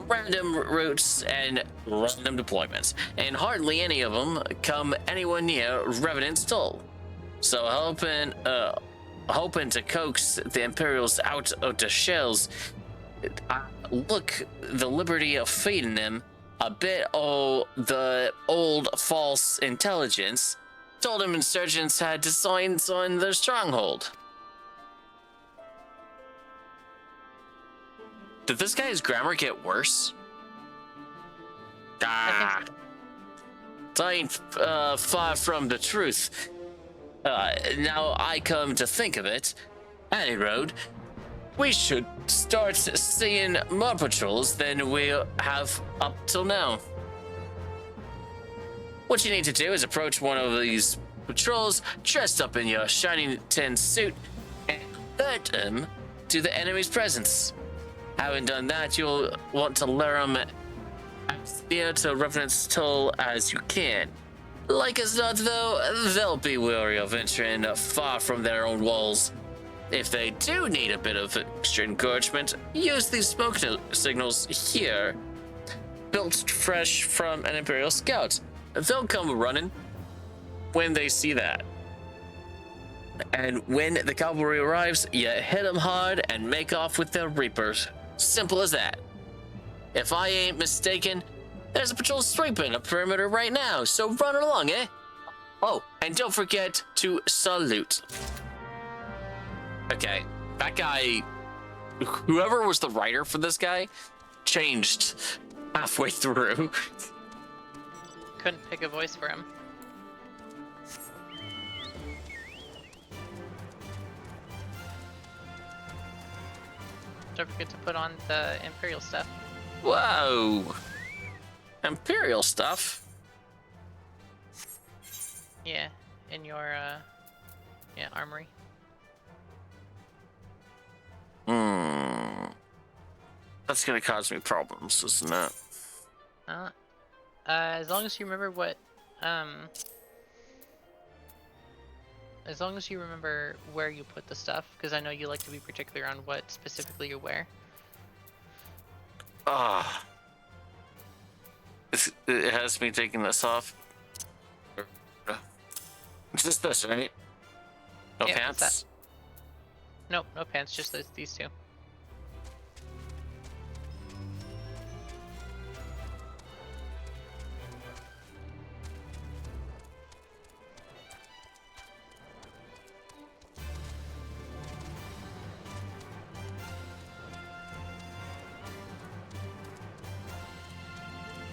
random routes and random deployments, and hardly any of them come anywhere near Revenant's Toll. So hoping to coax the Imperials out of the shells, I look the liberty of feeding them a bit of the old false intelligence. Told them insurgents had designs on their stronghold. Did this guy's grammar get worse? I think It ain't far from the truth. Now I come to think of it, any road, we should start seeing more patrols than we have up till now. What you need to do is approach one of these patrols dressed up in your shiny tin suit and alert them to the enemy's presence. Having done that, you'll want to lure them as near to Revenant's Toll as you can. Like as not, though, they'll be wary of venturing far from their own walls. If they do need a bit of extra encouragement, use these smoke signals here, built fresh from an Imperial scout. They'll come running when they see that. And when the cavalry arrives, you hit them hard and make off with their Reapers. Simple as that. If I ain't mistaken, there's a patrol sweeping a perimeter right now, so run along, eh? Oh, and don't forget to salute. Okay, that guy, whoever was the writer for this guy, changed halfway through. couldn't pick a voice for him. Don't forget to put on the Imperial stuff. Whoa! Imperial stuff? Yeah, in your, armory. That's gonna cause me problems, isn't it? As long as you remember what, as long as you remember where you put the stuff, because I know you like to be particular on what specifically you wear. Ah. It has me taking this off. It's just this, right? No Yeah, pants? it's that. Nope, no pants, just these two.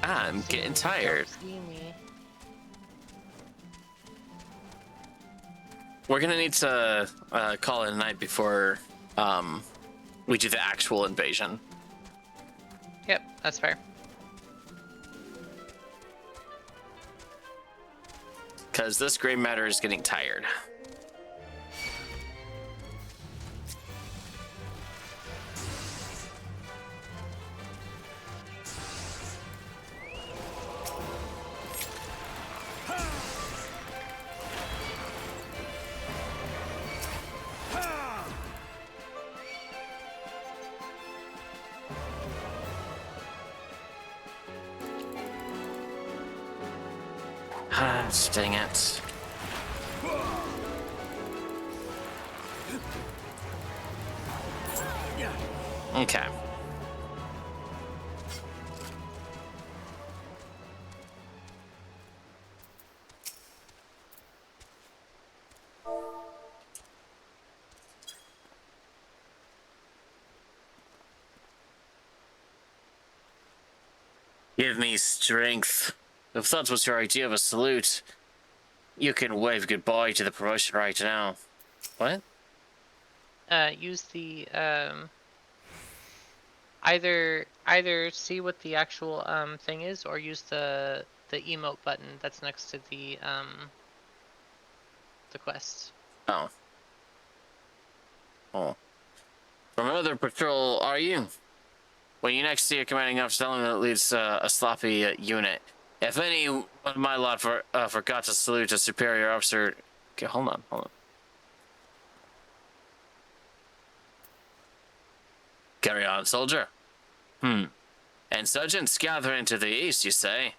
I'm getting tired. See me. We're gonna need to call it a night before we do the actual invasion. Yep, that's fair. Because this gray matter is getting tired. Dang it. Okay. Give me strength. If that was your idea of a salute, you can wave goodbye to the promotion right now. What? Use the either see what the actual thing is, or use the emote button that's next to the quest. Oh. Oh. From another patrol, are you? When you next see a commanding officer, tell him that it leads a sloppy unit. If anyone of my lot forgot to salute a superior officer... Okay, hold on. Carry on, soldier. Insurgents gathering to the east, you say?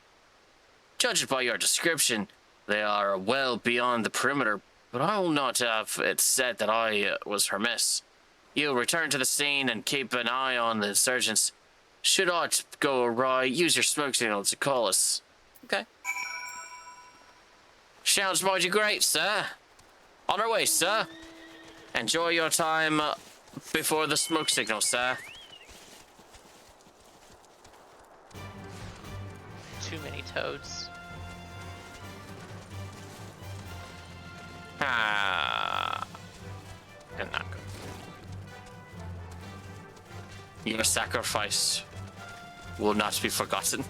Judged by your description, they are well beyond the perimeter, but I will not have it said that I was remiss. You return to the scene and keep an eye on the insurgents. Should aught go awry, use your smoke signal to call us. Okay. Sounds mighty great, sir. On our way, sir. Enjoy your time before the smoke signal, sir. Too many toads. Did not go. Your sacrifice will not be forgotten.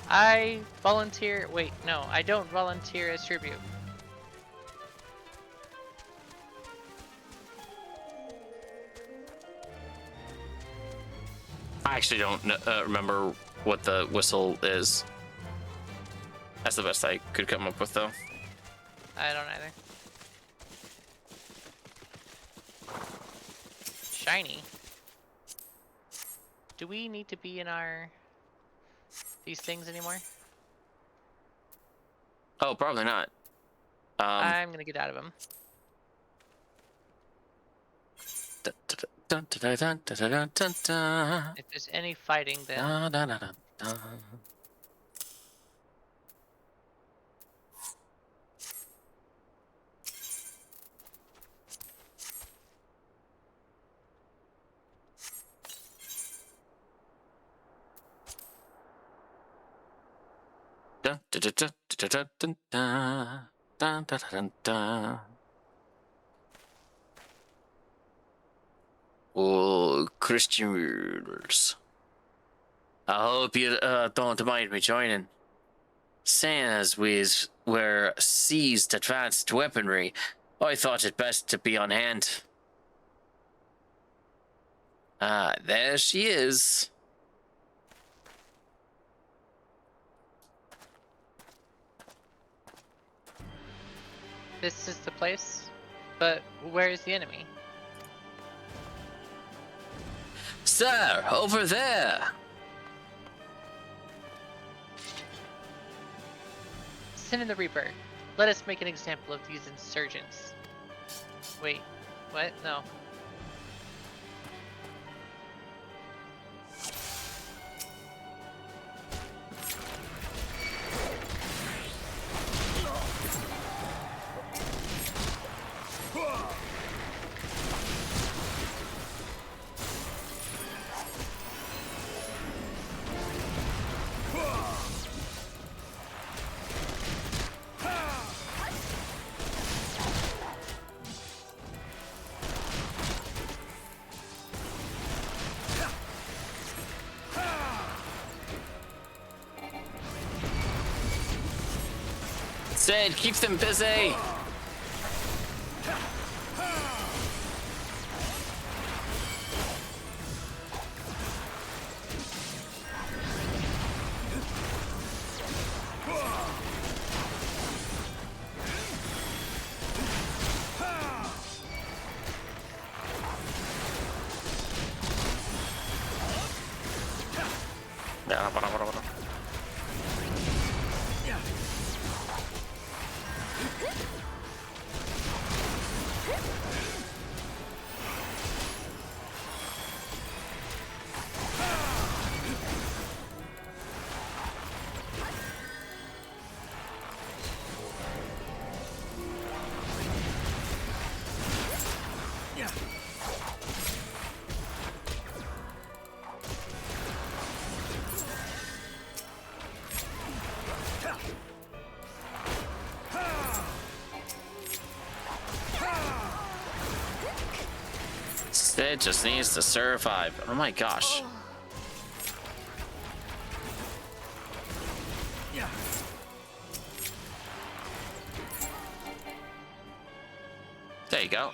I volunteer. Wait, no, I don't volunteer as tribute. I actually don't remember what the whistle is. That's the best I could come up with, though. I don't either. Shiny. Do we need to be in these things anymore? Oh, probably not. I'm gonna get out of them. If there's any fighting, then Oh, Christians. I hope you don't mind me joining. Seeing as were seized advanced weaponry, I thought it best to be on hand. Ah, there she is. this is the place. But where is the enemy? Sir, over there. Sin in the Reaper. Let us make an example of these insurgents. Wait, what? No. Sid, keep them busy. It just needs to survive. Oh my gosh. Yeah. There you go.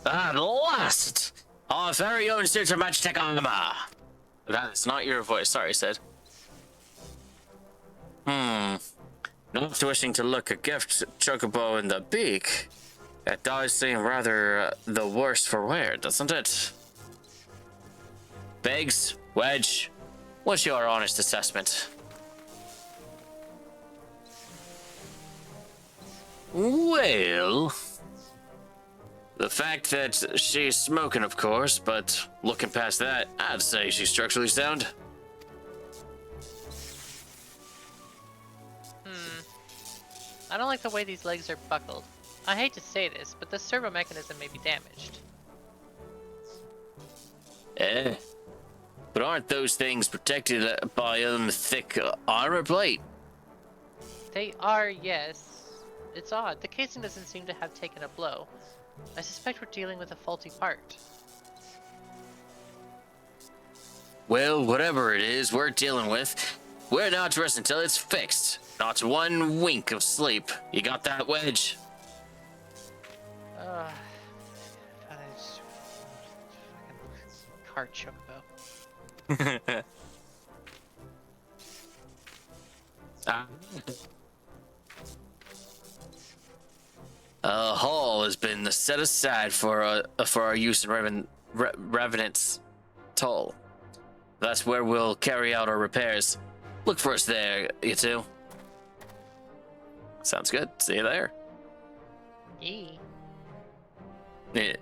At last! Our very own suit of Magitech armor! That is not your voice, sorry, Sid. Not wishing to look a gift chocobo in the beak. It does seem rather the worse for wear, doesn't it? Biggs, Wedge, what's your honest assessment? Well, the fact that she's smoking, of course, but looking past that, I'd say she's structurally sound. I don't like the way these legs are buckled. I hate to say this, but the servo mechanism may be damaged. But aren't those things protected by a thick armor plate? They are, yes. It's odd. The casing doesn't seem to have taken a blow. I suspect we're dealing with a faulty part. Well, whatever it is we're dealing with, we're not to rest until it's fixed. Not one wink of sleep. You got that, Wedge? God, I just... fucking cart chocobo. A hall has been set aside for our use in Revenant's Toll. That's where we'll carry out our repairs. Look for us there, you two. Sounds good. See you there. Yee. Yeah.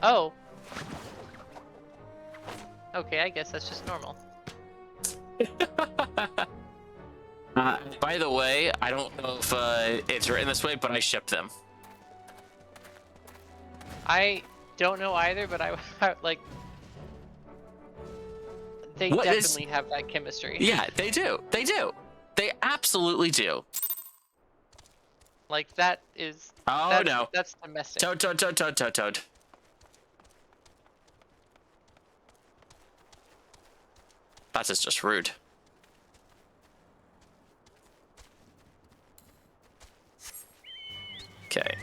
Oh. Okay, I guess that's just normal. By the way, I don't know if it's written this way, but I shipped them. I don't know either, but I like... They What is- definitely have that chemistry. Yeah, they do. They do. They absolutely do. Like, that is... Oh, no. That's domestic. Toad. That is just rude. Okay.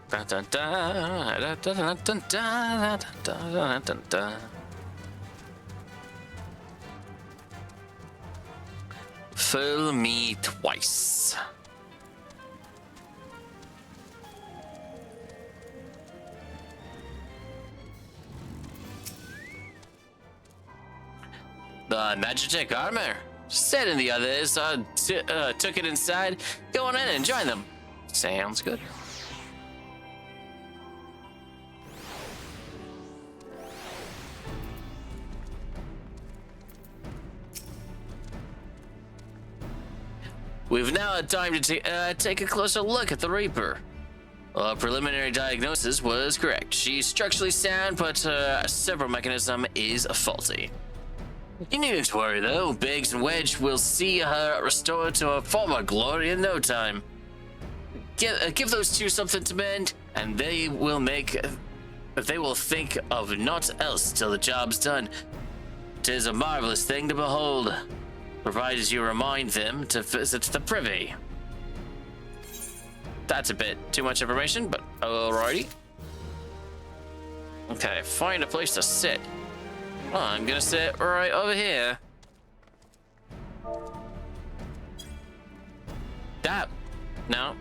Dun, dun, dun, dun, dun, dun, dun, dun, dun, dun. Fool me twice. The Magitech armor. Said and the others took it inside. Go on in and join them. Sounds good. We've now had time to take a closer look at the Reaper. Our preliminary diagnosis was correct. She's structurally sound, but several mechanism is faulty. You needn't worry though. Biggs and Wedge will see her restored to her former glory in no time. Give those two something to mend, and they will think of naught else till the job's done. 'Tis a marvelous thing to behold, provided you remind them to visit the privy. That's a bit too much information, but alrighty. Okay, find a place to sit. Well, I'm gonna sit right over here. That. No.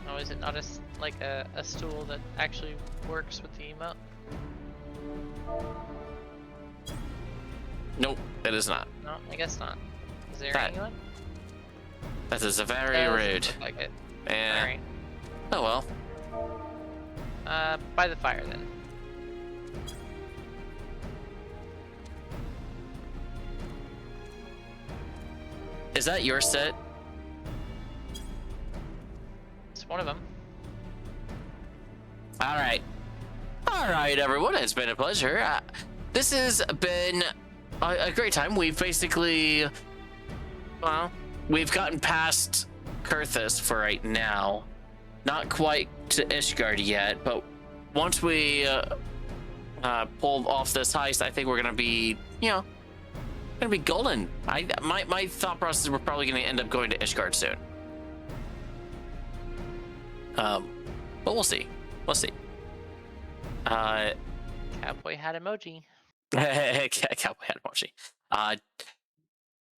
Oh, is it not like a stool that actually works with the emote? Nope, it is not. No, I guess not. Is there That- anyone? That is a very Doesn't rude. look like it. Yeah. Alright. Oh well. By the fire then. Is that your set? It's one of them. All right, everyone. It's been a pleasure. This has been a great time. We've basically, well, we've gotten past Kurthus for right now. Not quite to Ishgard yet, but once we pull off this heist, I think we're gonna be, gonna be golden. My thought process is we're probably gonna end up going to Ishgard soon. But we'll see. We'll see. Cowboy hat emoji. Cowboy hat emoji.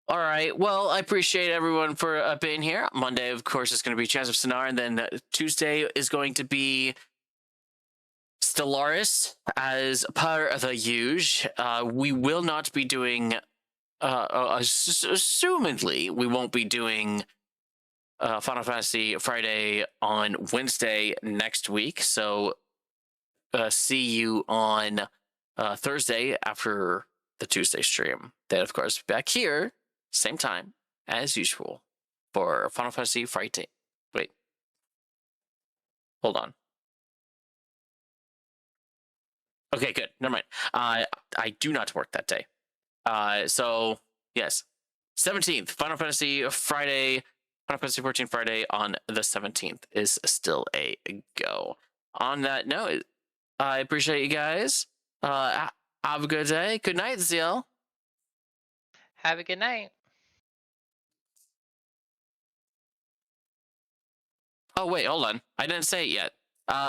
All right. Well, I appreciate everyone for being here. Monday, of course, is going to be Chance of Sonar, and then Tuesday is going to be Stellaris as per the usual. We will not be doing, assumedly, we won't be doing Final Fantasy Friday on Wednesday next week. So see you on Thursday after the Tuesday stream. Then, of course, back here, same time as usual for Final Fantasy Friday. Wait. Hold on. Okay, good. Never mind. I do not work that day. So, yes. 17th, Final Fantasy Friday, Final Fantasy 14 Friday on the 17th is still a go. On that note, I appreciate you guys. Have a good day. Good night, Ziel. Have a good night. Oh, wait, hold on. I didn't say it yet.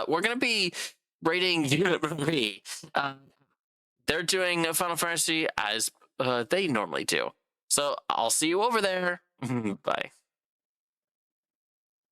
We're going to be rating Unit 3. They're doing Final Fantasy as they normally do. So I'll see you over there. Bye.